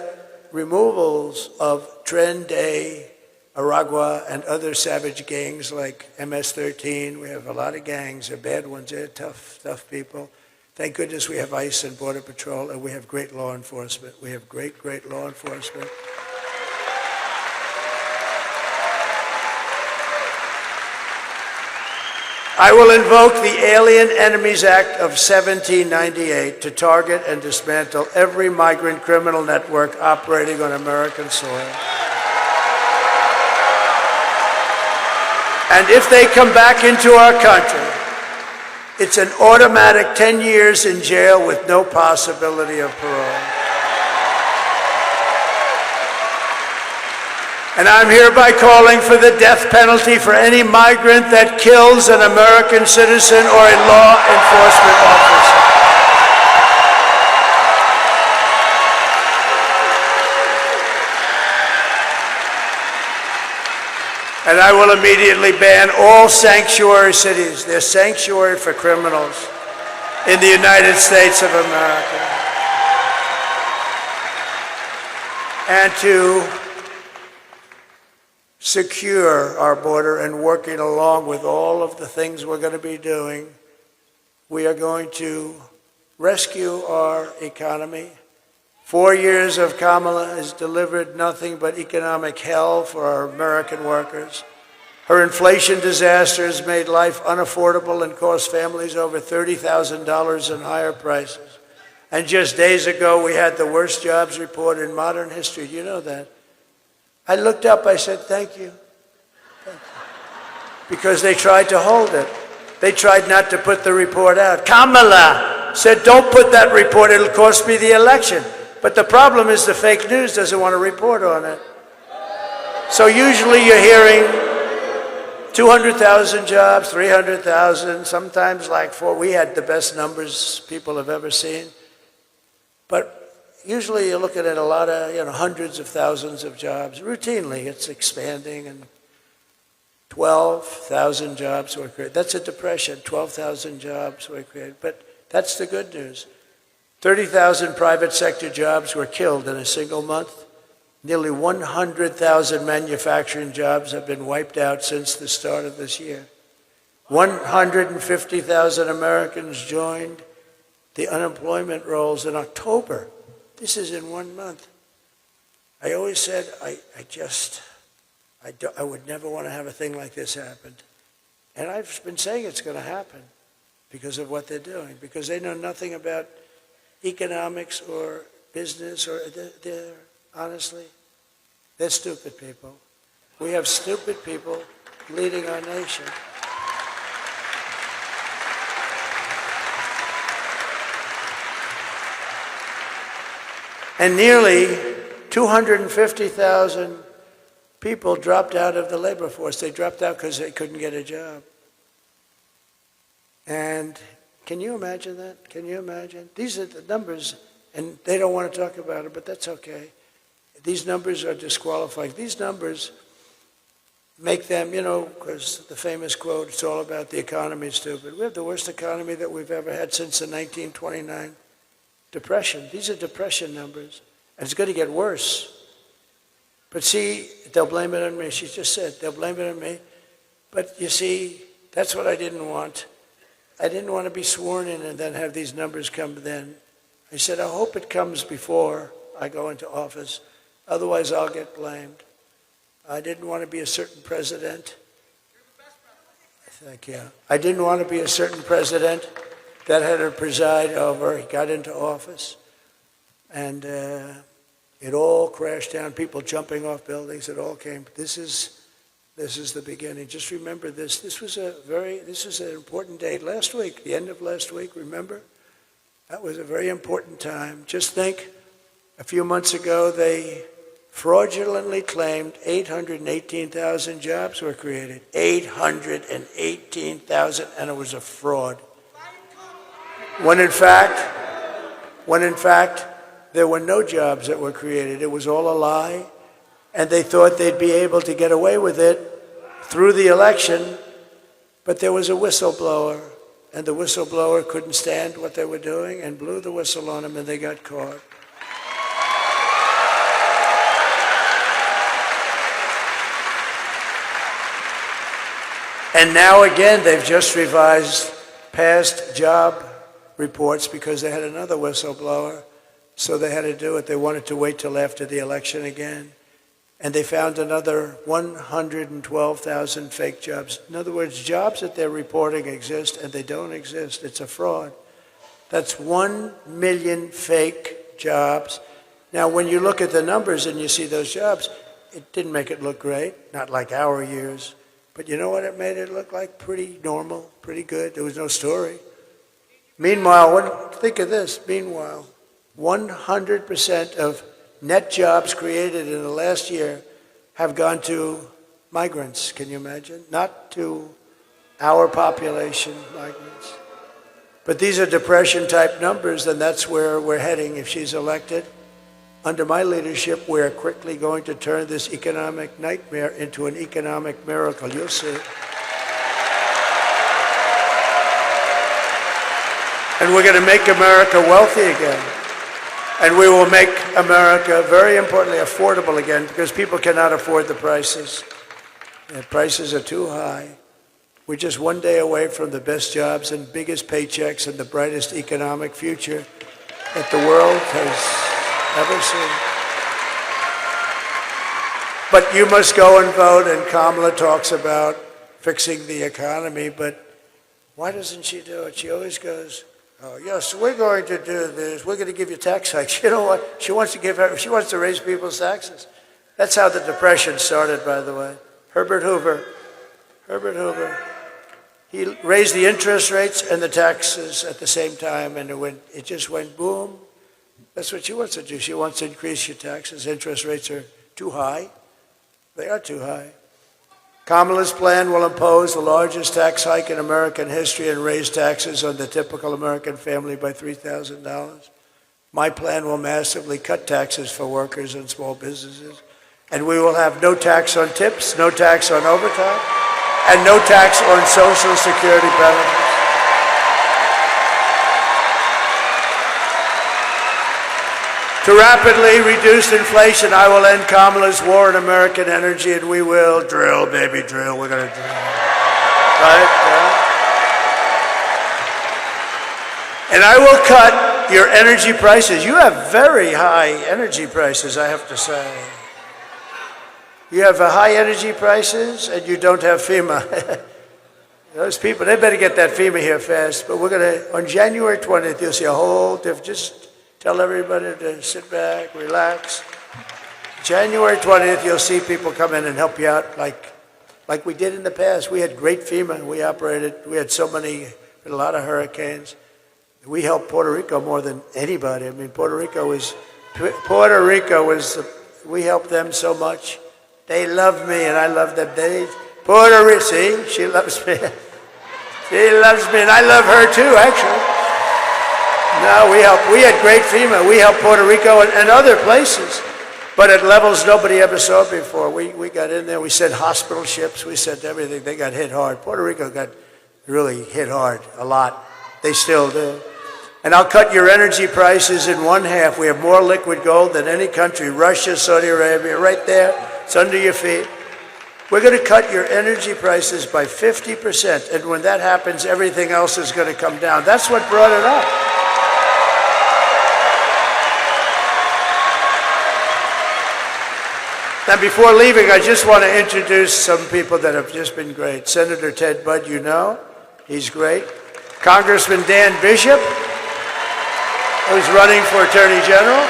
removals of Tren Day, Aragua, and other savage gangs like MS-13, we have a lot of gangs. They're bad ones. They're tough people. Thank goodness we have ICE and Border Patrol, and we have great law enforcement. We have great law enforcement. I will invoke the Alien Enemies Act of 1798 to target and dismantle every migrant criminal network operating on American soil. And if they come back into our country, it's an automatic 10 years in jail with no possibility of parole. And I'm hereby calling for the death penalty for any migrant that kills an American citizen or a law enforcement officer. And I will immediately ban all sanctuary cities. They're sanctuary for criminals in the United States of America. And to secure our border and working along with all of the things we're going to be doing, we are going to rescue our economy. 4 years of Kamala has delivered nothing but economic hell for our American workers. Her inflation disaster has made life unaffordable and cost families over $30,000 in higher prices. And just days ago, we had the worst jobs report in modern history. You know that. I looked up, I said, thank you. Thank you. Because they tried to hold it. They tried not to put the report out. Kamala said, don't put that report, it'll cost me the election. But the problem is the fake news doesn't want to report on it. So usually you're hearing 200,000 jobs, 300,000, sometimes like 4. We had the best numbers people have ever seen. But usually you're looking at a lot of, hundreds of thousands of jobs. Routinely it's expanding. 12,000 jobs were created. That's a depression. 12,000 jobs were created. But that's the good news. 30,000 private sector jobs were killed in a single month. Nearly 100,000 manufacturing jobs have been wiped out since the start of this year. 150,000 Americans joined the unemployment rolls in October. This is in 1 month. I always said I would never want to have a thing like this happen. And I've been saying it's going to happen because of what they're doing, because they know nothing about economics or business, or honestly, they're stupid people. We have stupid people leading our nation. And nearly 250,000 people dropped out of the labor force. They dropped out because they couldn't get a job. And can you imagine that? Can you imagine? These are the numbers, and they don't want to talk about it, but that's okay. These numbers are disqualifying. These numbers make them, because the famous quote, it's all about the economy, stupid. We have the worst economy that we've ever had since the 1929 Depression. These are depression numbers, and it's going to get worse. But see, they'll blame it on me. She just said, they'll blame it on me. But you see, that's what I didn't want. I didn't want to be sworn in and then have these numbers come then. I said, I hope it comes before I go into office. Otherwise, I'll get blamed. I didn't want to be a certain president. Thank you. I didn't want to be a certain president that had to preside over. He got into office, and it all crashed down. People jumping off buildings. It all came. This is the beginning. Just remember this. This was an important date last week. The end of last week. Remember, that was a very important time. Just think, a few months ago they fraudulently claimed 818,000 jobs were created. 818,000, and it was a fraud. When in fact, there were no jobs that were created. It was all a lie, and they thought they'd be able to get away with it through the election, but there was a whistleblower, and the whistleblower couldn't stand what they were doing and blew the whistle on them, and they got caught. And now again, they've just revised past job reports because they had another whistleblower, so they had to do it. They wanted to wait till after the election again. And they found another 112,000 fake jobs. In other words, jobs that they're reporting exist and they don't exist. It's a fraud. That's 1 million fake jobs. Now, when you look at the numbers and you see those jobs, it didn't make it look great, not like our years. But you know what it made it look like? Pretty normal, pretty good. There was no story. Meanwhile, think of this. Meanwhile, 100% of net jobs created in the last year have gone to migrants. Can you imagine? Not to our population, migrants. But these are depression-type numbers, and that's where we're heading if she's elected. Under my leadership, we're quickly going to turn this economic nightmare into an economic miracle. You'll see. And we're going to make America wealthy again. And we will make America, very importantly, affordable again, because people cannot afford the prices. The prices are too high. We're just one day away from the best jobs and biggest paychecks and the brightest economic future that the world has ever seen. But you must go and vote, and Kamala talks about fixing the economy, but why doesn't she do it? She always goes, oh, yes, we're going to do this. We're going to give you tax hikes. You know what? She wants to raise people's taxes. That's how the Depression started, by the way. Herbert Hoover, he raised the interest rates and the taxes at the same time, and it just went boom. That's what she wants to do. She wants to increase your taxes. Interest rates are too high. They are too high. Kamala's plan will impose the largest tax hike in American history and raise taxes on the typical American family by $3,000. My plan will massively cut taxes for workers and small businesses. And we will have no tax on tips, no tax on overtime. and no tax on Social Security benefits. To rapidly reduce inflation, I will end Kamala's war on American energy, and we will drill, baby, drill. We're going to drill. Right? Yeah. And I will cut your energy prices. You have very high energy prices, I have to say. You have high energy prices, and you don't have FEMA. Those people, they better get that FEMA here fast. But we're going to, on January 20th, you'll see a whole different, just tell everybody to sit back, relax. January 20th, you'll see people come in and help you out like we did in the past. We had great FEMA. We operated. We had so many, a lot of hurricanes. We helped Puerto Rico more than anybody. I mean, Puerto Rico was, we helped them so much. They loved me and I loved them. Puerto Rico, see, she loves me. She loves me and I love her too, actually. No, we had great FEMA. We helped Puerto Rico and other places, but at levels nobody ever saw before. We got in there. We sent hospital ships. We sent everything. They got hit hard. Puerto Rico got really hit hard, a lot. They still do. And I'll cut your energy prices in one half. We have more liquid gold than any country. Russia, Saudi Arabia, right there. It's under your feet. We're going to cut your energy prices by 50%. And when that happens, everything else is going to come down. That's what brought it up. Now, before leaving, I just want to introduce some people that have just been great. Senator Ted Budd, you know, he's great. Congressman Dan Bishop, who's running for Attorney General,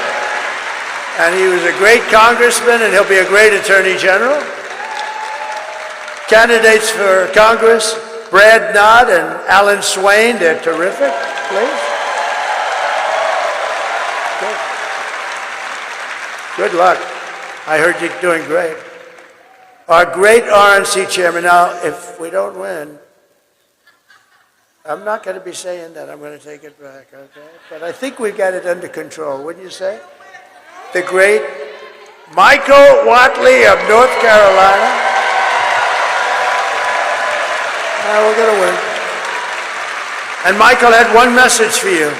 and he was a great congressman, and he'll be a great Attorney General. Candidates for Congress, Brad Nod and Alan Swain, they're terrific, please. Good luck. I heard you're doing great. Our great RNC chairman. Now, if we don't win, I'm not going to be saying that. I'm going to take it back, okay? But I think we've got it under control, wouldn't you say? The great Michael Whatley of North Carolina. We're going to win. And Michael had one message for you.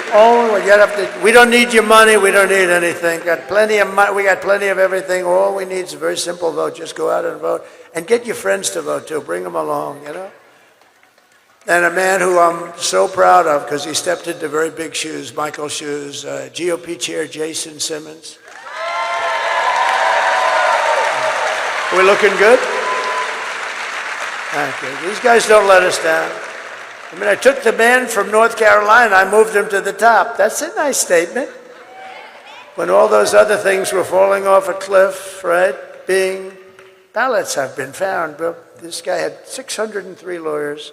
We don't need your money. We don't need anything. Got plenty of money. We got plenty of everything. All we need is a very simple vote. Just go out and vote. And get your friends to vote, too. Bring them along, you know. And a man who I'm so proud of because he stepped into very big shoes, Michael's shoes, GOP Chair Jason Simmons. We're looking good? Thank you. These guys don't let us down. I mean, I took the man from North Carolina, I moved him to the top. That's a nice statement. When all those other things were falling off a cliff, right? Ballots have been found, but this guy had 603 lawyers,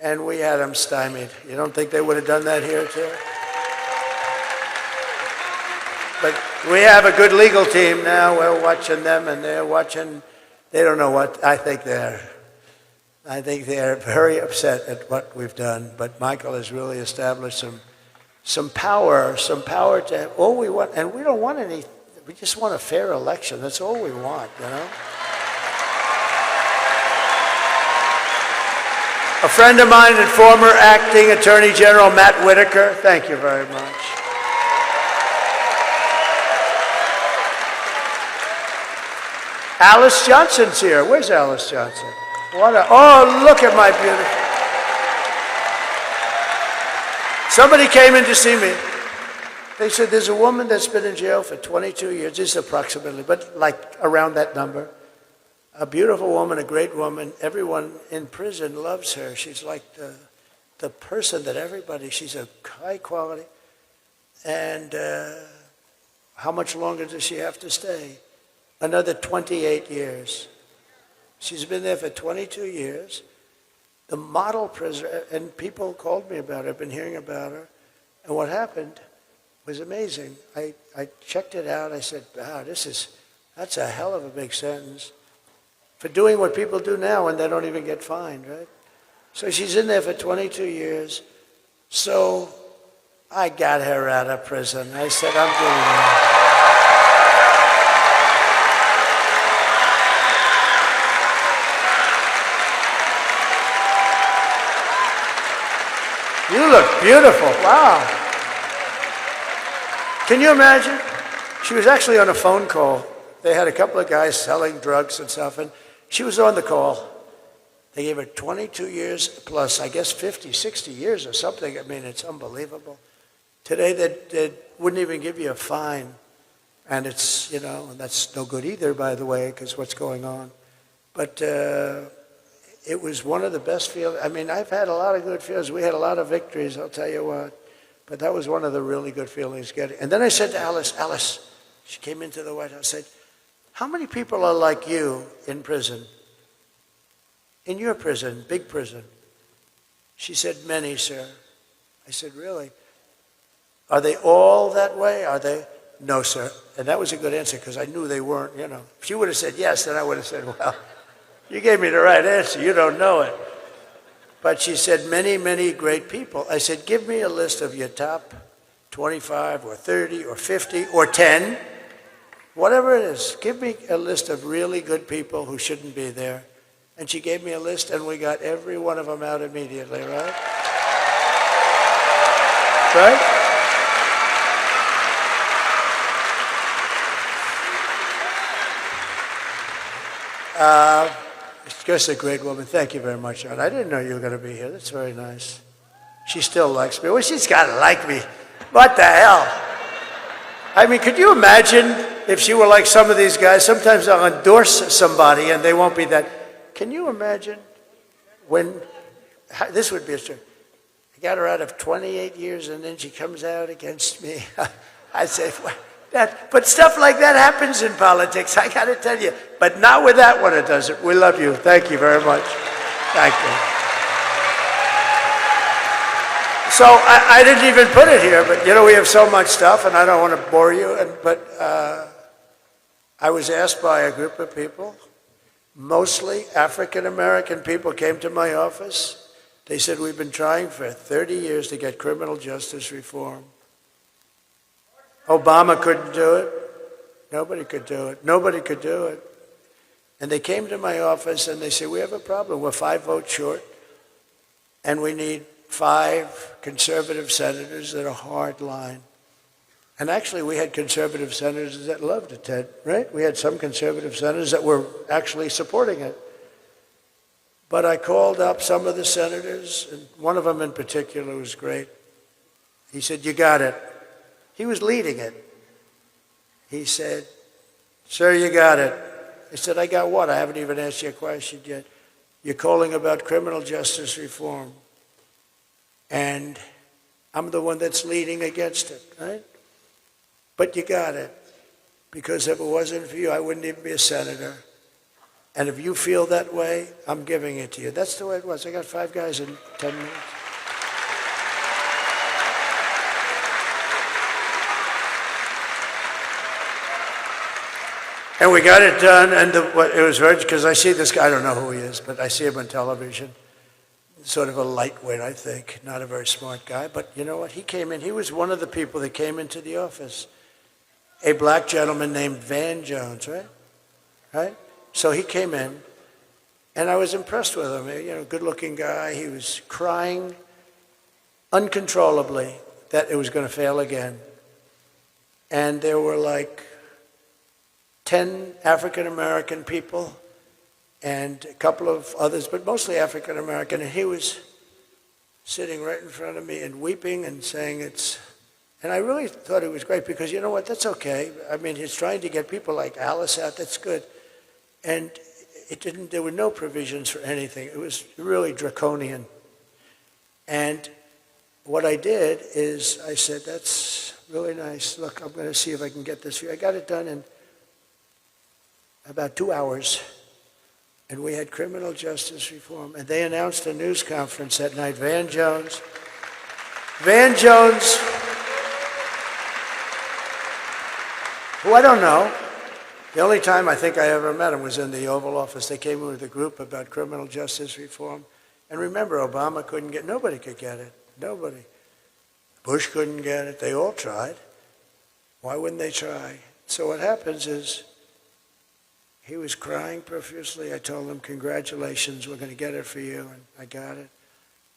and we had him stymied. You don't think they would have done that here, too? But we have a good legal team now. We're watching them, and they're watching. They don't know what I think they're very upset at what we've done, but Michael has really established some power to all we want, and we don't want any, we just want a fair election. That's all we want, you know? A friend of mine and former acting Attorney General Matt Whitaker, thank you very much. Alice Johnson's here. Where's Alice Johnson? Oh, look at my beautiful. Somebody came in to see me. They said, there's a woman that's been in jail for 22 years, this is approximately, but like around that number. A beautiful woman, a great woman. Everyone in prison loves her. She's like the person that everybody, she's a high quality. And how much longer does she have to stay? Another 28 years. She's been there for 22 years. The model prisoner, and people called me about her, I've been hearing about her. And what happened was amazing. I checked it out. I said, wow, that's a hell of a big sentence for doing what people do now and they don't even get fined, right? So she's in there for 22 years. So I got her out of prison. I said, I'm doing it. You look beautiful. Wow. Can you imagine? She was actually on a phone call. They had a couple of guys selling drugs and stuff, and she was on the call. They gave her 22 years plus, I guess, 50, 60 years or something. I mean, it's unbelievable. Today, they wouldn't even give you a fine. And it's, you know, and that's no good either, by the way, because what's going on. But it was one of the best feelings. I mean, I've had a lot of good feelings. We had a lot of victories, I'll tell you what. But that was one of the really good feelings getting. And then I said to Alice, she came into the White House, I said, how many people are like you in prison? In your prison, big prison? She said, many, sir. I said, really? Are they all that way? Are they? No, sir. And that was a good answer because I knew they weren't, you know. If she would have said yes, then I would have said, well, you gave me the right answer. You don't know it. But she said, many, many great people. I said, give me a list of your top 25 or 30 or 50 or 10, whatever it is. Give me a list of really good people who shouldn't be there. And she gave me a list, and we got every one of them out immediately, right? Right? She's just a great woman. Thank you very much, John. I didn't know you were going to be here. That's very nice. She still likes me. Well, she's got to like me. What the hell? I mean, could you imagine if she were like some of these guys? Sometimes I'll endorse somebody and they won't be that. Can you imagine when, this would be a story. I got her out of 28 years and then she comes out against me. I'd say, but stuff like that happens in politics, I got to tell you. But not with that one, it doesn't. We love you. Thank you very much. Thank you. So I didn't even put it here, but you know, we have so much stuff, and I don't want to bore you. But I was asked by a group of people, mostly African-American people, came to my office. They said, we've been trying for 30 years to get criminal justice reform. Obama couldn't do it. Nobody could do it. Nobody could do it. And they came to my office and they said, we have a problem. We're 5 votes short, and we need 5 conservative senators that are hard line. And actually, we had conservative senators that loved it, Ted, right? We had some conservative senators that were actually supporting it. But I called up some of the senators, and one of them in particular was great. He said, you got it. He was leading it. He said, sir, you got it. I said, I got what? I haven't even asked you a question yet. You're calling about criminal justice reform. And I'm the one that's leading against it, right? But you got it. Because if it wasn't for you, I wouldn't even be a senator. And if you feel that way, I'm giving it to you. That's the way it was. I got 5 guys in 10 minutes. And we got it done, and it was very, because I see this guy, I don't know who he is, but I see him on television. Sort of a lightweight, I think, not a very smart guy. But you know what? He came in, he was one of the people that came into the office. A black gentleman named Van Jones, right? Right? So he came in, and I was impressed with him. You know, good-looking guy. He was crying uncontrollably that it was going to fail again. And there were like 10 African-American people and a couple of others, but mostly African-American. And he was sitting right in front of me and weeping and saying it's, and I really thought it was great because you know what, that's okay. I mean, he's trying to get people like Alice out, that's good. And it didn't, there were no provisions for anything. It was really draconian. And what I did is I said, that's really nice. Look, I'm going to see if I can get this for you. I got it done in about 2 hours. And we had criminal justice reform. And they announced a news conference that night. Van Jones, who I don't know. The only time I think I ever met him was in the Oval Office. They came in with a group about criminal justice reform. And remember, Obama couldn't get, nobody could get it. Nobody. Bush couldn't get it. They all tried. Why wouldn't they try? So what happens is, he was crying profusely. I told him, congratulations, we're going to get it for you. And I got it.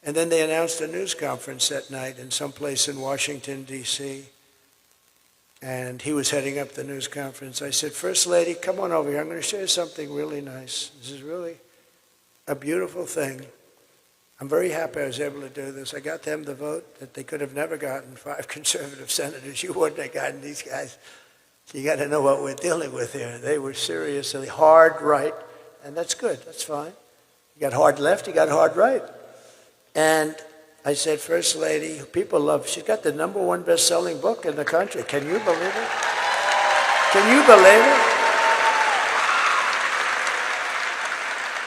And then they announced a news conference that night in some place in Washington, D.C., and he was heading up the news conference. I said, First Lady, come on over here. I'm going to show you something really nice. This is really a beautiful thing. I'm very happy I was able to do this. I got them the vote that they could have never gotten, 5 conservative senators. You wouldn't have gotten these guys. You got to know what we're dealing with here. They were seriously hard right, and that's good. That's fine. You got hard left, you got hard right. And I said, First Lady, people love, she's got the #1 best-selling book in the country. Can you believe it? Can you believe it?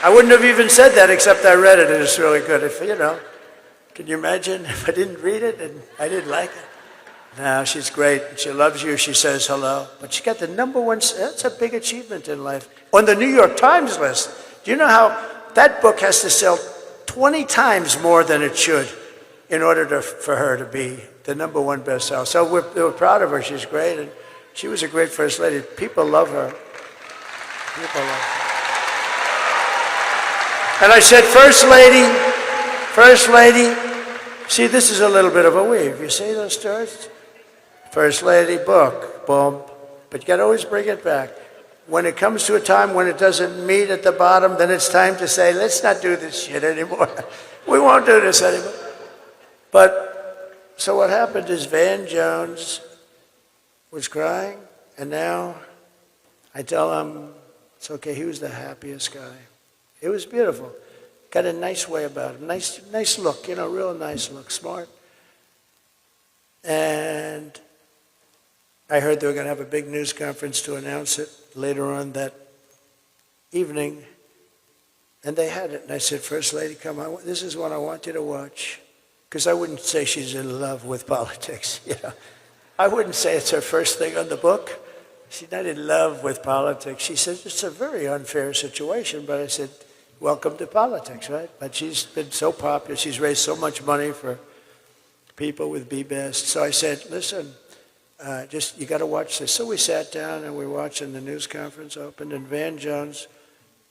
I wouldn't have even said that except I read it and it's really good. If, can you imagine if I didn't read it and I didn't like it? No, she's great. She loves you. She says hello. But she got the #1, that's a big achievement in life. On the New York Times list, do you know how that book has to sell 20 times more than it should in order for her to be the #1 bestseller? So we're proud of her. She's great. And she was a great First Lady. People love her. People love her. And I said, First Lady, see, this is a little bit of a weave. You see those stories? First Lady, book, boom. But you got to always bring it back. When it comes to a time when it doesn't meet at the bottom, then it's time to say, let's not do this shit anymore. We won't do this anymore. But, so what happened is Van Jones was crying, and now I tell him, it's okay, he was the happiest guy. It was beautiful. Got a nice way about him. Nice look, real nice look, smart. And I heard they were going to have a big news conference to announce it later on that evening. And they had it. And I said, First Lady, come on. This is one I want you to watch. Because I wouldn't say she's in love with politics. I wouldn't say it's her first thing on the book. She's not in love with politics. She said, it's a very unfair situation. But I said, welcome to politics, right? But she's been so popular. She's raised so much money for people with Be Best. So I said, listen, you got to watch this. So we sat down and we were watching the news conference open, and Van Jones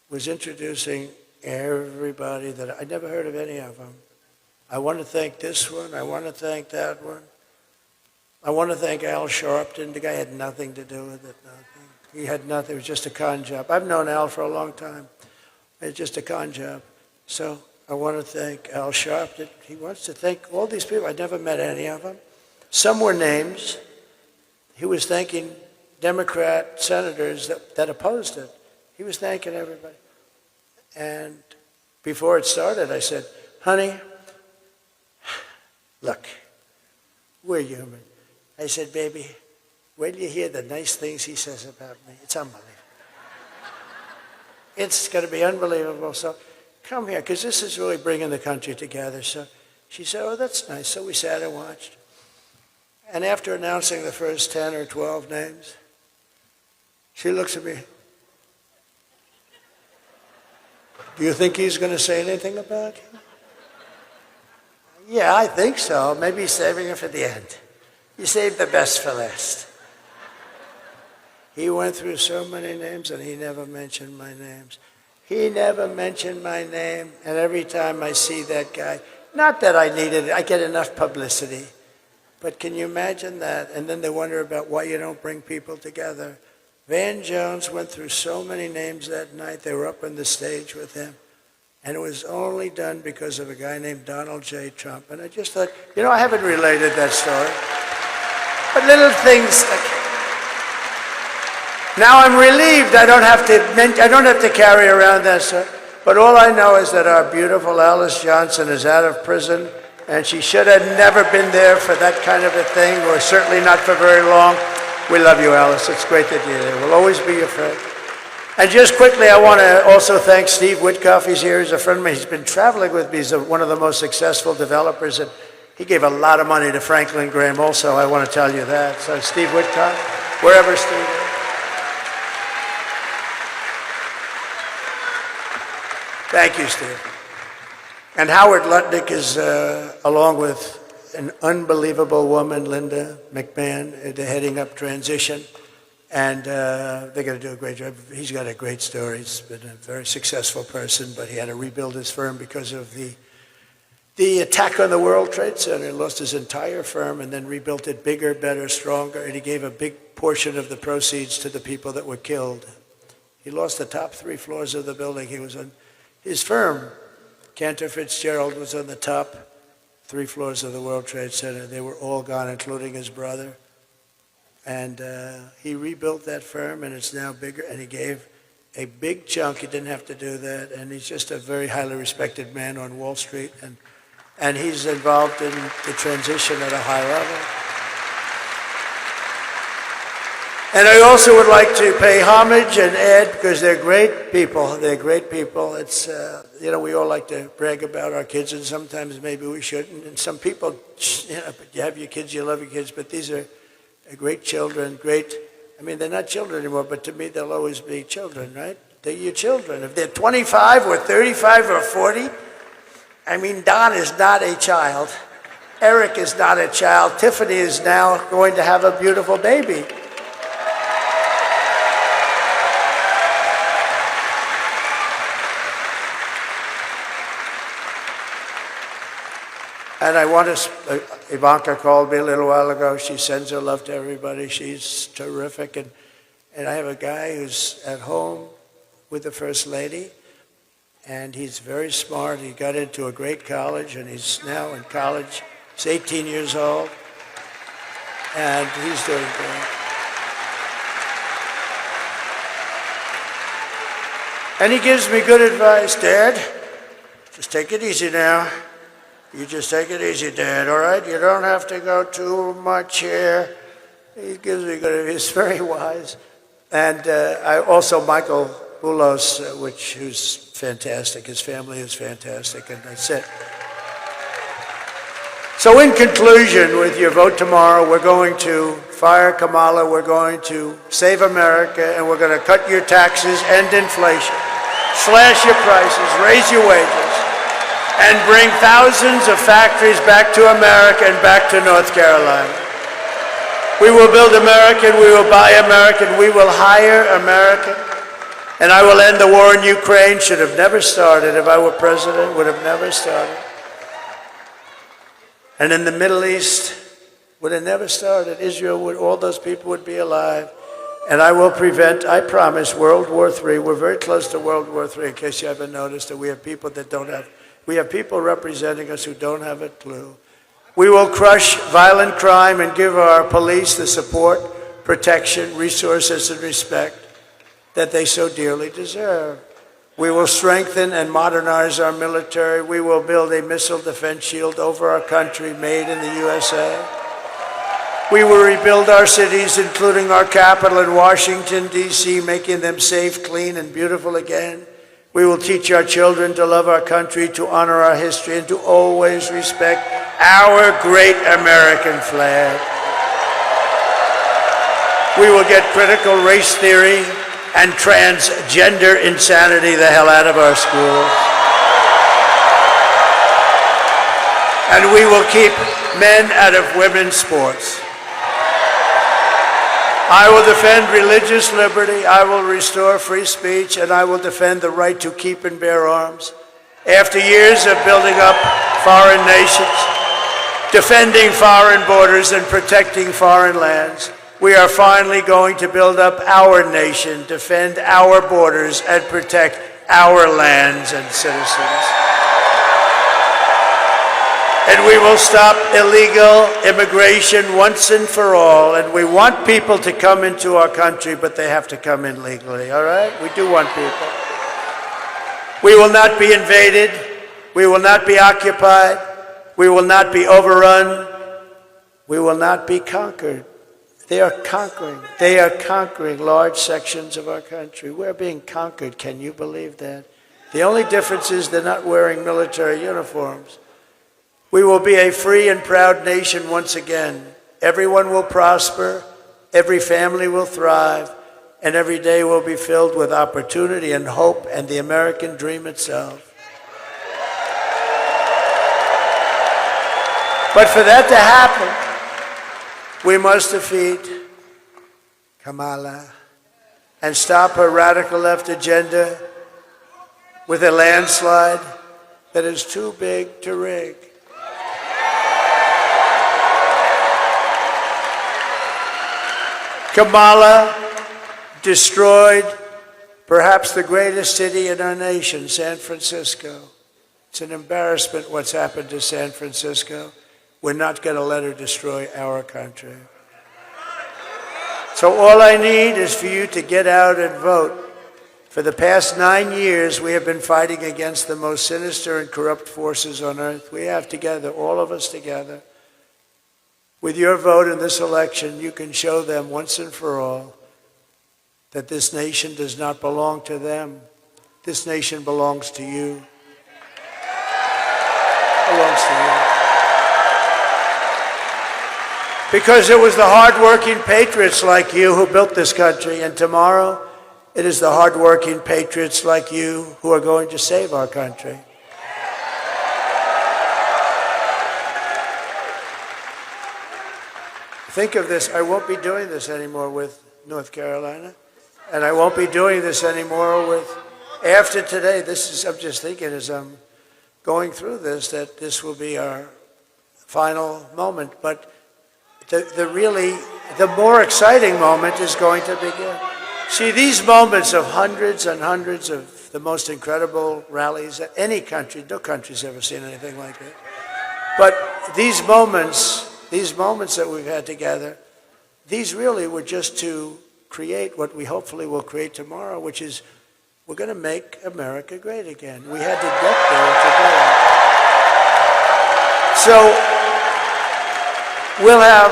was introducing everybody that I never heard of any of them. I want to thank this one. I want to thank that one. I want to thank Al Sharpton. The guy had nothing to do with it. Nothing. He had nothing. It was just a con job. I've known Al for a long time. It's just a con job. So I want to thank Al Sharpton. He wants to thank all these people. I never met any of them. Some were names. He was thanking Democrat senators that opposed it. He was thanking everybody. And before it started, I said, honey, look, we're human. I said, baby, wait till you hear the nice things he says about me. It's unbelievable. It's going to be unbelievable. So come here, because this is really bringing the country together. So she said, oh, that's nice. So we sat and watched. And after announcing the first 10 or 12 names, she looks at me. Do you think he's going to say anything about you? Yeah, I think so. Maybe he's saving it for the end. You save the best for last. He went through so many names and he never mentioned my names. He never mentioned my name, and every time I see that guy, not that I needed it, I get enough publicity. But can you imagine that? And then they wonder about why you don't bring people together. Van Jones went through so many names that night. They were up on the stage with him. And it was only done because of a guy named Donald J. Trump. And I just thought, I haven't related that story. But little things like, now I'm relieved I don't have to carry around that story. But all I know is that our beautiful Alice Johnson is out of prison, and she should have never been there for that kind of a thing, or certainly not for very long. We love you, Alice. It's great that you're there. We'll always be your friend. And just quickly, I want to also thank Steve Witkoff. He's here. He's a friend of mine. He's been traveling with me. He's one of the most successful developers, and he gave a lot of money to Franklin Graham also. I want to tell you that. So Steve Witkoff, wherever Steve is. Thank you, Steve. And Howard Lutnick is, along with an unbelievable woman, Linda McMahon, they're heading up transition. And they're going to do a great job. He's got a great story. He's been a very successful person, but he had to rebuild his firm because of the the attack on the World Trade Center. He lost his entire firm and then rebuilt it bigger, better, stronger, and he gave a big portion of the proceeds to the people that were killed. He lost the top 3 floors of the building. He was on his firm. Cantor Fitzgerald was on the top 3 floors of the World Trade Center. They were all gone, including his brother. And he rebuilt that firm, and it's now bigger, and he gave a big chunk. He didn't have to do that, and he's just a very highly respected man on Wall Street, and he's involved in the transition at a high level. And I also would like to pay homage and add, because they're great people. They're great people. It's, we all like to brag about our kids, and sometimes maybe we shouldn't. And some people, but you have your kids, you love your kids, but these are great children, they're not children anymore, but to me they'll always be children, right? They're your children. If they're 25 or 35 or 40, Don is not a child. Eric is not a child. Tiffany is now going to have a beautiful baby. And I want to, Ivanka called me a little while ago. She sends her love to everybody. She's terrific. And I have a guy who's at home with the First Lady, and he's very smart. He got into a great college, and he's now in college. He's 18 years old, and he's doing great. And he gives me good advice. Dad, just take it easy now. You just take it easy, Dad, all right? You don't have to go too much here. He gives me good advice. He's very wise. And I also, Michael Boulos, who's fantastic. His family is fantastic, and that's it. So in conclusion, with your vote tomorrow, we're going to fire Kamala, we're going to save America, and we're going to cut your taxes, end inflation, slash your prices, raise your wages, and bring thousands of factories back to America and back to North Carolina. We will build American, we will buy American, we will hire American, and I will end the war in Ukraine. Should have never started. If I were president, would have never started. And in the Middle East, would have never started. Israel, all those people would be alive. And I will prevent, I promise, World War III. We're very close to World War III, in case you haven't noticed that we have people that don't have. We have people representing us who don't have a clue. We will crush violent crime and give our police the support, protection, resources, and respect that they so dearly deserve. We will strengthen and modernize our military. We will build a missile defense shield over our country made in the USA. We will rebuild our cities, including our capital in Washington, D.C., making them safe, clean, and beautiful again. We will teach our children to love our country, to honor our history, and to always respect our great American flag. We will get critical race theory and transgender insanity the hell out of our schools. And we will keep men out of women's sports. I will defend religious liberty, I will restore free speech, and I will defend the right to keep and bear arms. After years of building up foreign nations, defending foreign borders, and protecting foreign lands, we are finally going to build up our nation, defend our borders, and protect our lands and citizens. And we will stop illegal immigration once and for all. And we want people to come into our country, but they have to come in legally, all right? We do want people. We will not be invaded. We will not be occupied. We will not be overrun. We will not be conquered. They are conquering. They are conquering large sections of our country. We're being conquered. Can you believe that? The only difference is they're not wearing military uniforms. We will be a free and proud nation once again. Everyone will prosper, every family will thrive, and every day will be filled with opportunity and hope and the American dream itself. But for that to happen, we must defeat Kamala and stop her radical left agenda with a landslide that is too big to rig. Kamala destroyed perhaps the greatest city in our nation, San Francisco. It's an embarrassment what's happened to San Francisco. We're not going to let her destroy our country. So all I need is for you to get out and vote. For the past 9 years, we have been fighting against the most sinister and corrupt forces on earth. We have together, all of us together. With your vote in this election, you can show them once and for all that this nation does not belong to them. This nation belongs to you. Belongs to you. Because it was the hardworking patriots like you who built this country, and tomorrow it is the hardworking patriots like you who are going to save our country. Think of this, I won't be doing this anymore with North Carolina, and I won't be doing this anymore with, after today, I'm just thinking as I'm going through this, that this will be our final moment, but the more exciting moment is going to begin. See, these moments of hundreds and hundreds of the most incredible rallies that any country, no country's ever seen anything like it. But these moments that we've had together, these really were just to create what we hopefully will create tomorrow, which is we're going to make America great again. We had to get there today. So we'll have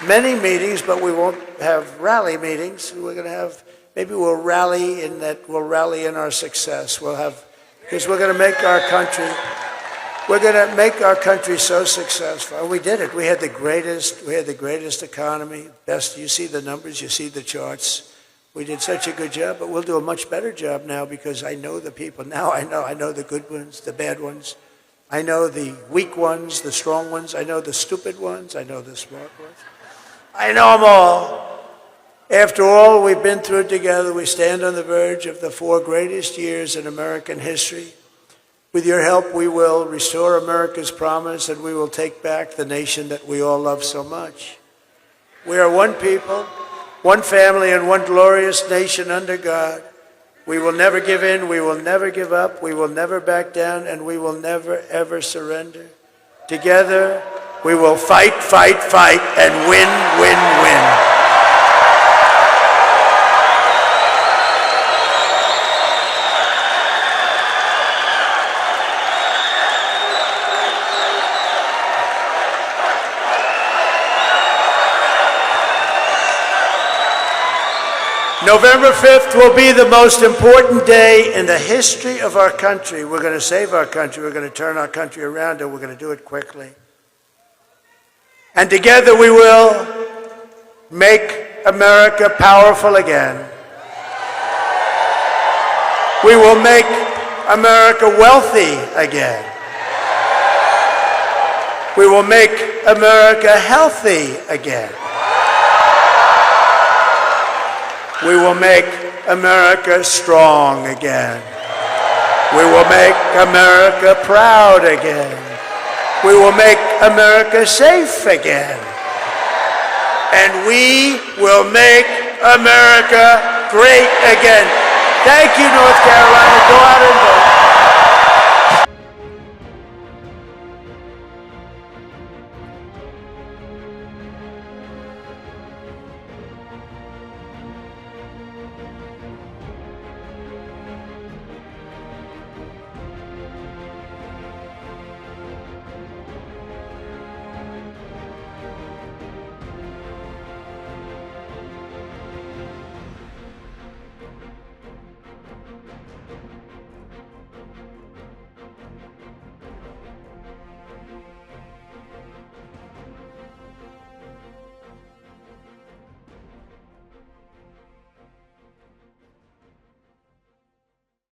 many meetings, but we won't have rally meetings. We're going to have, maybe we'll rally in that, we'll rally in our success. Because we're going to make our country, so successful. And we did it. We had the greatest economy, best, you see the numbers, you see the charts. We did such a good job, but we'll do a much better job now because I know the people. Now I know the good ones, the bad ones. I know the weak ones, the strong ones. I know the stupid ones. I know the smart ones. I know them all. After all we've been through together, we stand on the verge of the 4 greatest years in American history. With your help, we will restore America's promise and we will take back the nation that we all love so much. We are one people, one family, and one glorious nation under God. We will never give in, we will never give up, we will never back down, and we will never, ever surrender. Together, we will fight, fight, fight, and win, win, win. November 5th will be the most important day in the history of our country. We're going to save our country. We're going to turn our country around, and we're going to do it quickly. And together we will make America powerful again. We will make America wealthy again. We will make America healthy again. We will make America strong again. We will make America proud again. We will make America safe again. And we will make America great again. Thank you, North Carolina.